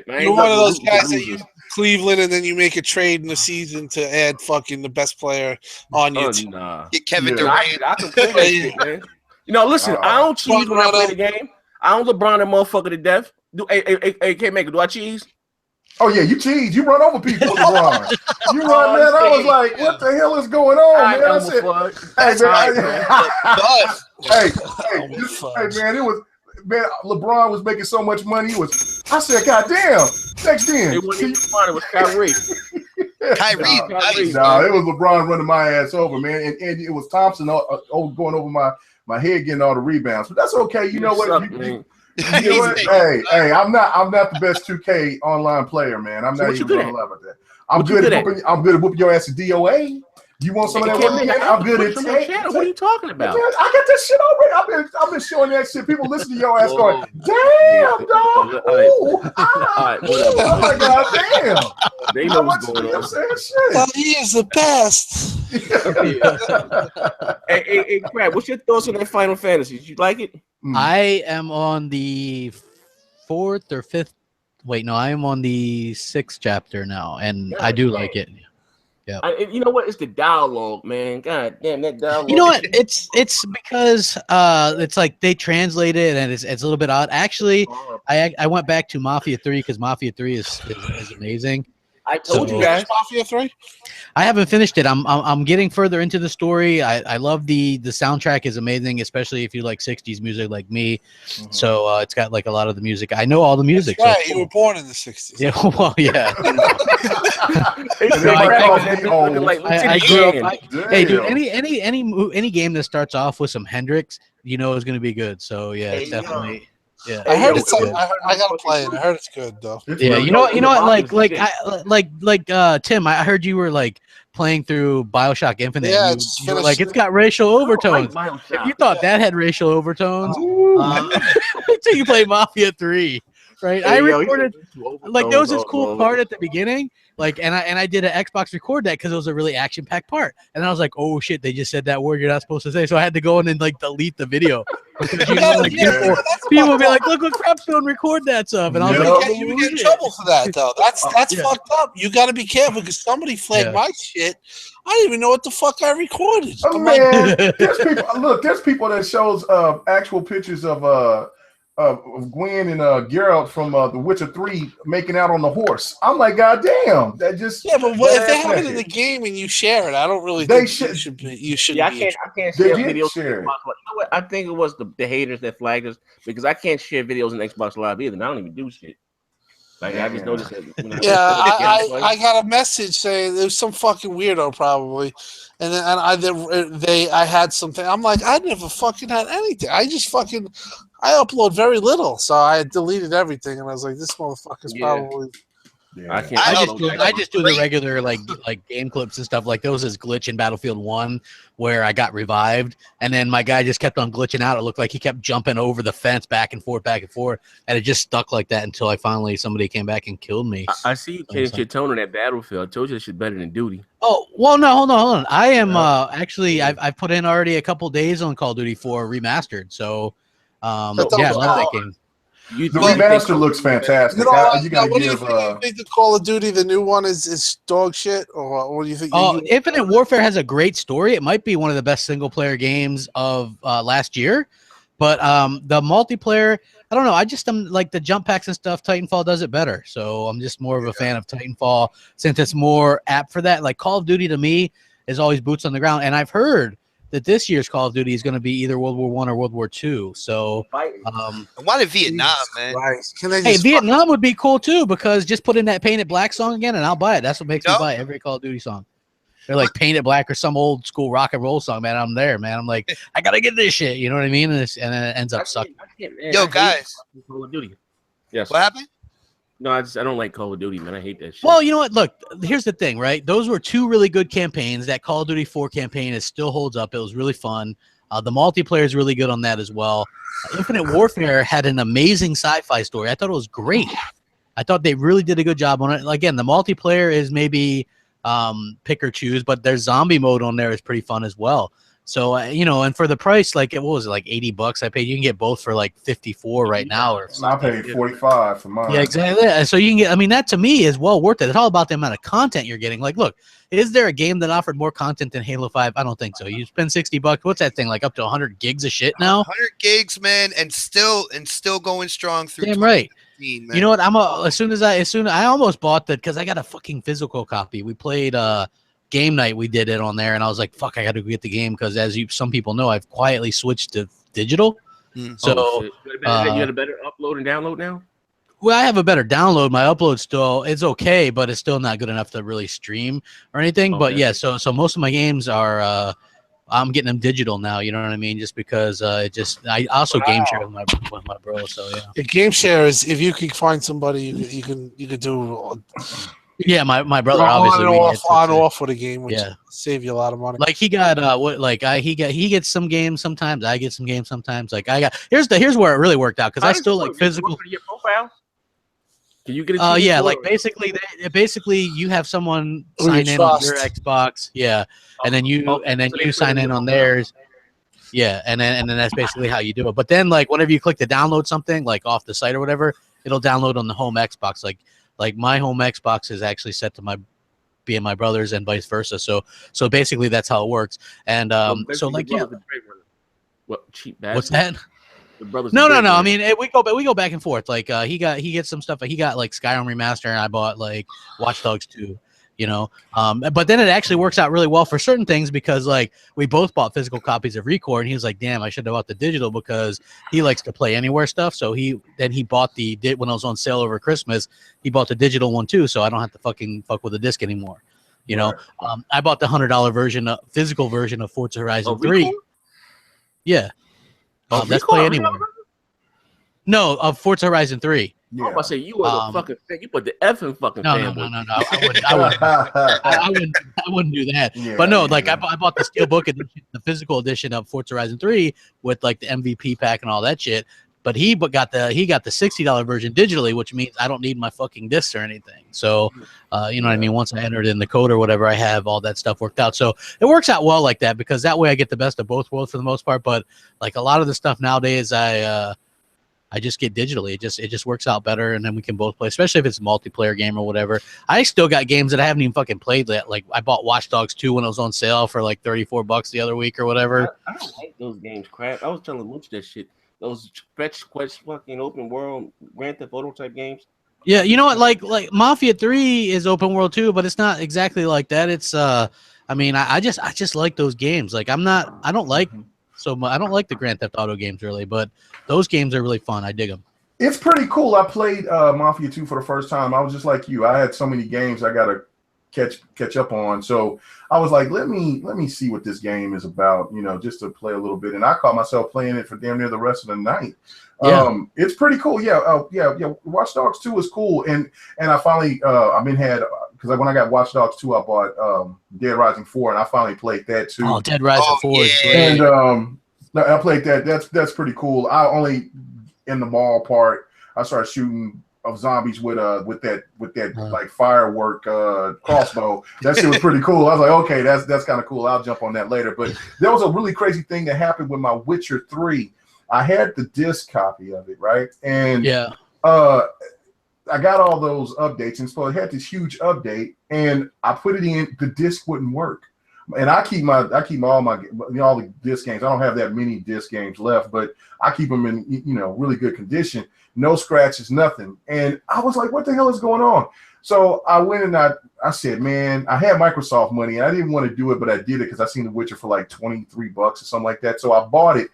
You're one of those guys that you Cleveland and then you make a trade in the season to add fucking the best player on your team. Nah. Get Kevin Durant. I can play that shit, man. You know, listen, I don't cheese when I play the game. I don't LeBron that motherfucker to death. Hey, K-Maker, do I cheese? Oh yeah, you cheese. You run over people with LeBron. You run, man. I was like, what the hell is going on, man? I said, hey, man, it was. Man, LeBron was making so much money. I said, God damn, next gen. It wasn't even fun. It was Kyrie. Kyrie. No, it was LeBron running my ass over, man. And it was Thompson going over my head, getting all the rebounds. But that's okay. You know what? Hey, I'm not the best 2K online player, man. I'm not even gonna lie about that. I'm good at whooping your ass at DOA. You want some of that Can't work? make- How good it Put some on takes? channel. What are you talking Man, about? I got this shit already. I've been showing that shit. People listen to your ass Whoa. going, damn, dog. All right. Ooh, All right, whatever. I'm like, God damn. They know How what's much going you know on. what I'm saying? Well, he is the best. Hey, Crab, what's your thoughts on that Final Fantasy? Did you like it? I am on the 4th or 5th. Wait, no, I am on the 6th chapter now, and I do like it. You know what? It's the dialogue, man. God damn, that dialogue. You know what? It's because it's like they translate it and it's a little bit odd. Actually, I went back to Mafia 3 because Mafia 3 is amazing. I told So- you guys. Mafia 3? I haven't finished it. I'm getting further into the story. I love the soundtrack is amazing, especially if you like 60s music like me. So it's got like a lot of the music. I know all the music. That's right. So You were born in the 60s. yeah, well, yeah. Everybody calls me old. I grew up. Hey, dude, Damn. any game that starts off with some Hendrix, you know, is going to be good. So yeah, it's Hey, yo. definitely. Yeah, I heard it's it's. good. I gotta play it. I heard it's good though. It's Yeah, really you know what? good. You know what? Mafia Like, is Tim, I heard you were like playing through BioShock Infinite. Yeah, and just you were finished like, it's it. got racial overtones. Like If you thought that had racial overtones, Ooh. until you play Mafia 3, right? I recorded like there was this cool part at the beginning, like, and I did an Xbox record that because it was a really action-packed part, and then I was like, oh shit, they just said that word you're not supposed to say, so I had to go in and like delete the video. Because, you know, like, people would be like, look what Crap's doing, record that stuff, and I was Yeah. like, You would get in trouble for that though. That's Yeah. fucked up. You got to be careful because somebody flagged Yeah. my shit. I didn't even know what the fuck I recorded. Oh, I'm like, man, there's people. Look, there's people that shows actual pictures of Gwen and Geralt from The Witcher 3 making out on the horse. I'm like, God damn, that just yeah, but if they bad have it in the naked. game and you share it, I don't really They think you should- should be. You should Yeah, I be. can't They share did videos. share it. You know what? I think it was the haters that flagged us because I can't share videos in Xbox Live either. And I don't even do shit. Like I just Yeah. noticed that. Yeah, I got a message saying it was some fucking weirdo probably, and then I had something. I'm like, I never fucking had anything. I upload very little, so I deleted everything, and I was like, this motherfucker's Yeah. probably. Yeah. I can't. I just do the regular like game clips and stuff. Like there was this glitch in Battlefield 1 where I got revived, and then my guy just kept on glitching out. It looked like he kept jumping over the fence back and forth, and it just stuck like that until somebody came back and killed me. I see you changed your tone on that Battlefield. I told you that shit better than Duty. Oh well, no, hold on. I am actually I've put in already a couple days on Call of Duty 4 remastered. So yeah, I love that game. The remaster looks fantastic. You know, You got to what do you give. think? You think the Call of Duty, the new one, is dog shit, or what do you think? Oh, Infinite Warfare has a great story. It might be one of the best single player games of last year, but the multiplayer, I don't know. I just am like the jump packs and stuff. Titanfall does it better, so I'm just more of a fan of Titanfall since it's more apt for that. Like Call of Duty to me is always boots on the ground, and I've heard that this year's Call of Duty is going to be either World War I or World War II. So, I wanted Vietnam, man. Christ. Can they hey, just Vietnam would be cool too because just put in that Painted Black song again, and I'll buy it. That's what makes me buy every Call of Duty song. They're like Painted Black or some old school rock and roll song, man. I'm there, man. I'm like, I gotta get this shit. You know what I mean? And then it ends up sucking. Yo, guys. Call of Duty. Yes. What happened? No, I don't like Call of Duty, man. I hate that shit. Well, you know what? Look, here's the thing, right? Those were two really good campaigns. That Call of Duty 4 campaign is still holds up. It was really fun. The multiplayer is really good on that as well. Infinite Warfare had an amazing sci-fi story. I thought it was great. I thought they really did a good job on it. Again, the multiplayer is maybe pick or choose, but their zombie mode on there is pretty fun as well. So, and for the price, like, what was it, like $80 I paid? You can get both for like 54 right now. Or I paid 45 for mine. Yeah, exactly. So you can get, I mean, that to me is well worth it. It's all about the amount of content you're getting. Like, look, is there a game that offered more content than Halo 5? I don't think so. You spend $60. What's that thing? Like up to 100 gigs of shit now? 100 gigs, man, and still going strong through. Damn right. Man. You know what? I almost bought that because I got a fucking physical copy. We played game night. We did it on there, and I was like, "Fuck, I got to get the game," because some people know, I've quietly switched to digital. So you got a better upload and download now. Well, I have a better download. My upload still it's okay, but it's still not good enough to really stream or anything. Okay. But yeah, so most of my games are I'm getting them digital now. You know what I mean? Just because I also game share with my bro. So yeah. The game share is if you can find somebody you could do Yeah, my brother on obviously and we off, get on and off with a game, which Yeah. save you a lot of money. like he got he gets some games sometimes. I get some games sometimes. Like I got here's where it really worked out because I still like physical. Your profile? Can you get a Yeah, like basically you have someone Who you sign in on your trust. Xbox, yeah, and then you So they sign put it in your on profile. theirs, yeah, and then that's basically how you do it. But then like whenever you click to download something like off the site or whatever, it'll download on the home Xbox. Like my home Xbox is actually set to my brother's and vice versa. So basically that's how it works. And so like yeah, What cheap bastard? what's that? The brothers. No. I mean, we go back and forth. Like he gets some stuff. He got like Skyrim Remaster, and I bought like Watch Dogs 2. You know, but then it actually works out really well for certain things because like we both bought physical copies of Recore, and he was like, "Damn, I should have bought the digital because he likes to play anywhere stuff." So he bought when I was on sale over Christmas, he bought the digital one too, so I don't have to fuck with the disc anymore. You know, I bought the $100 version, physical version of Forza Horizon 3. Yeah. That's Play Anywhere. No, of Forza Horizon 3. Yeah. I was about to say you are the fucking fan. You put the F in fucking fanboy. No. I wouldn't do that. Yeah, but no, like I bought the Steelbook edition, the physical edition of Forza Horizon 3 with like the MVP pack and all that shit. But he got the $60 version digitally, which means I don't need my fucking discs or anything. So, you know what I mean? Once I enter it in the code or whatever, I have all that stuff worked out. So it works out well like that because that way I get the best of both worlds for the most part. But like a lot of the stuff nowadays, I just get digitally. It just works out better, and then we can both play, especially if it's a multiplayer game or whatever. I still got games that I haven't even fucking played yet. Like I bought Watch Dogs 2 when it was on sale for like $34 the other week or whatever. I don't like those games, crap. I was telling Mooch that shit. Those fetch quest fucking open world Grand Theft Auto type games. Yeah, you know what? Like Mafia 3 is open world too, but it's not exactly like that. It's I mean, I just like those games. Like I don't like the Grand Theft Auto games really, but those games are really fun. I dig them. It's pretty cool. I played Mafia 2 for the first time. I was just like you. I had so many games I got to catch up on. So I was like, let me see what this game is about, you know, just to play a little bit. And I caught myself playing it for damn near the rest of the night. Yeah. It's pretty cool. Yeah. Watch Dogs 2 is cool. And I finally because when I got Watch Dogs 2, I bought Dead Rising 4, and I finally played that too. Oh, Dead Rising 4 is great. And I played that. That's pretty cool. I only in the mall part, I started shooting of zombies with that like firework crossbow. That shit was pretty cool. I was like, okay, that's kind of cool. I'll jump on that later. But there was a really crazy thing that happened with my Witcher 3. I had the disc copy of it, right? And I got all those updates, and so it had this huge update, and I put it in. The disc wouldn't work, and I keep all the disc games. I don't have that many disc games left, but I keep them in really good condition. No scratches, nothing. And I was like, what the hell is going on? So I went and I said, man, I had Microsoft money, and I didn't want to do it, but I did it because I seen The Witcher for like $23 or something like that. So I bought it.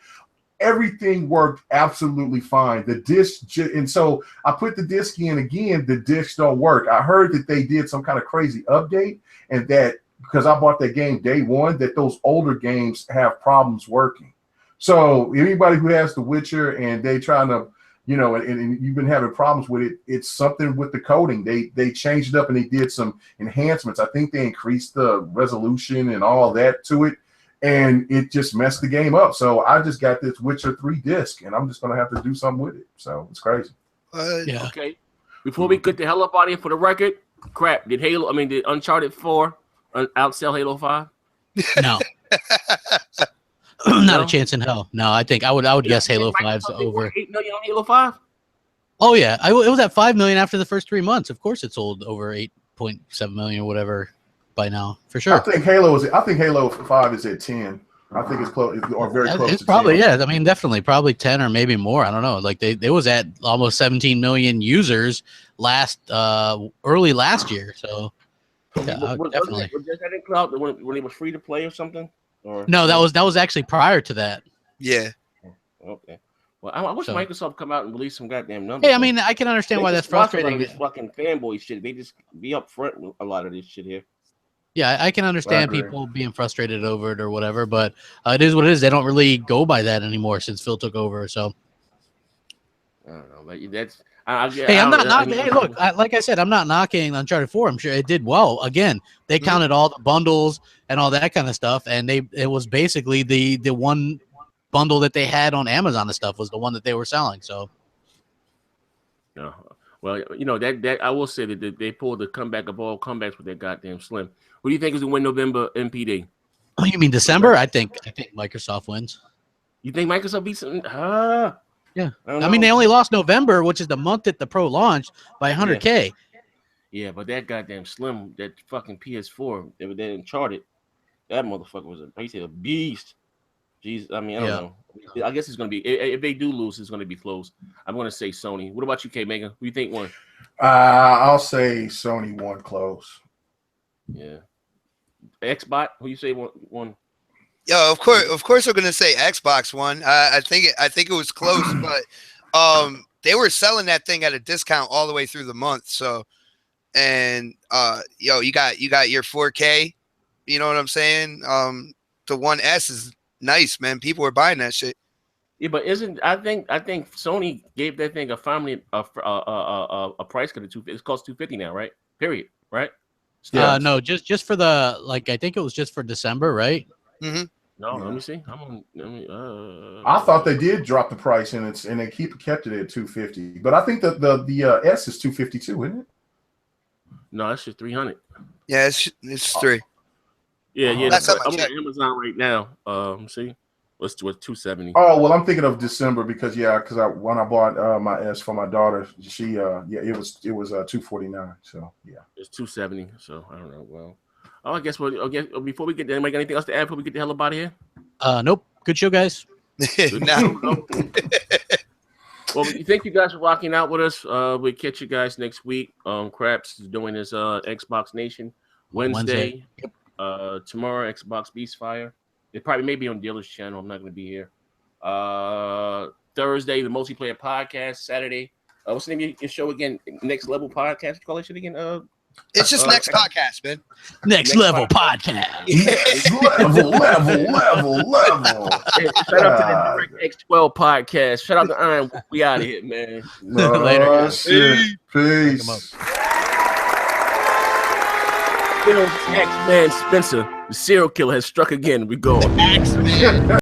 Everything worked absolutely fine. The disc, and so I put the disc in again. The discs don't work. I heard that they did some kind of crazy update, and that because I bought that game day one, that those older games have problems working. So anybody who has The Witcher and they trying to, and you've been having problems with it, it's something with the coding. They changed it up and they did some enhancements. I think they increased the resolution and all that to it. And it just messed the game up. So I just got this Witcher 3 disc, and I'm just going to have to do something with it. So it's crazy. Yeah. Okay. Before we get the hell up out of here, for the record, crap, did Uncharted 4 outsell Halo 5? No. Not a chance in hell. No, I think I would guess Halo 5's over. 8 million on Halo 5? Oh, yeah. It was at 5 million after the first 3 months. Of course it sold over 8.7 million or whatever. By now, for sure. I think Halo 5 is at 10. I think it's close or very close. It's probably 10. I mean, definitely, probably 10 or maybe more. I don't know. Like they was at almost 17 million users early last year. So yeah, definitely. Was that in cloud when it was free to play or something? Or no, that was actually prior to that. Yeah. Okay. Well, I wish Microsoft come out and release some goddamn numbers. Hey, I mean, I can understand why that's frustrating. This fucking fanboy shit. They just be up front with a lot of this shit here. Yeah, I can understand people being frustrated over it or whatever, but it is what it is. They don't really go by that anymore since Phil took over. So I don't know, but Hey, I'm not knocking. Hey, look, like I said, I'm not knocking Uncharted 4. I'm sure it did well. Again, they counted all the bundles and all that kind of stuff, and it was basically the one bundle that they had on Amazon and stuff was the one that they were selling. So, no, well, you know that I will say that they pulled the comeback of all comebacks with that goddamn Slim. Who do you think is gonna win November MPD? oh, you mean December? I think Microsoft wins. You think Microsoft beats them? Yeah, I mean they only lost November, which is the month that the Pro launched, by 100K. Yeah, but that goddamn Slim, that fucking PS4, they were Uncharted. That motherfucker was a beast. Jeez, I mean, I don't know. I guess it's gonna be if they do lose, it's gonna be close. I'm gonna say Sony. What about you, K Mega? Who do you think won? I'll say Sony won close. Yeah. Xbox, who you say won? Yeah, of course, we're gonna say Xbox won. I think it was close, but they were selling that thing at a discount all the way through the month. So, and you got your 4K. You know what I'm saying? The One S is nice, man. People were buying that shit. Yeah, but I think Sony gave that thing a price cut of $250. It costs $250 now, right? Period. Right? No, just for the I think it was just for December, right? Mm-hmm. No, let me see. I thought they did drop the price and they kept it at $250. But I think that the S is $252, isn't it? No, that's just $300. Yeah, it's $3. Yeah. That's I'm on Amazon right now. See, what's $270? Oh well, I'm thinking of December because when I bought my S for my daughter, she it was $249. So yeah, it's $270. So I don't know. Well, I guess before we get there, anybody got anything else to add before we get the hell up out of here? Nope. Good show, guys. No. Well, thank you guys for rocking out with us. We'll catch you guys next week. Craps is doing his Xbox Nation Wednesday. Tomorrow, Xbox Beast Fire. It probably may be on Dealer's channel. I'm not going to be here. Thursday, the Multiplayer Podcast. Saturday, what's the name of your show again? Next Level Podcast. What you call that shit again? It's just Next Podcast, man. Next Level Podcast. level. Hey, shout out to the Direct X12 Podcast. Shout out to Iron. We out of here, man. Later, guys. Peace. Axeman Spencer, the serial killer, has struck again. We go. Axeman.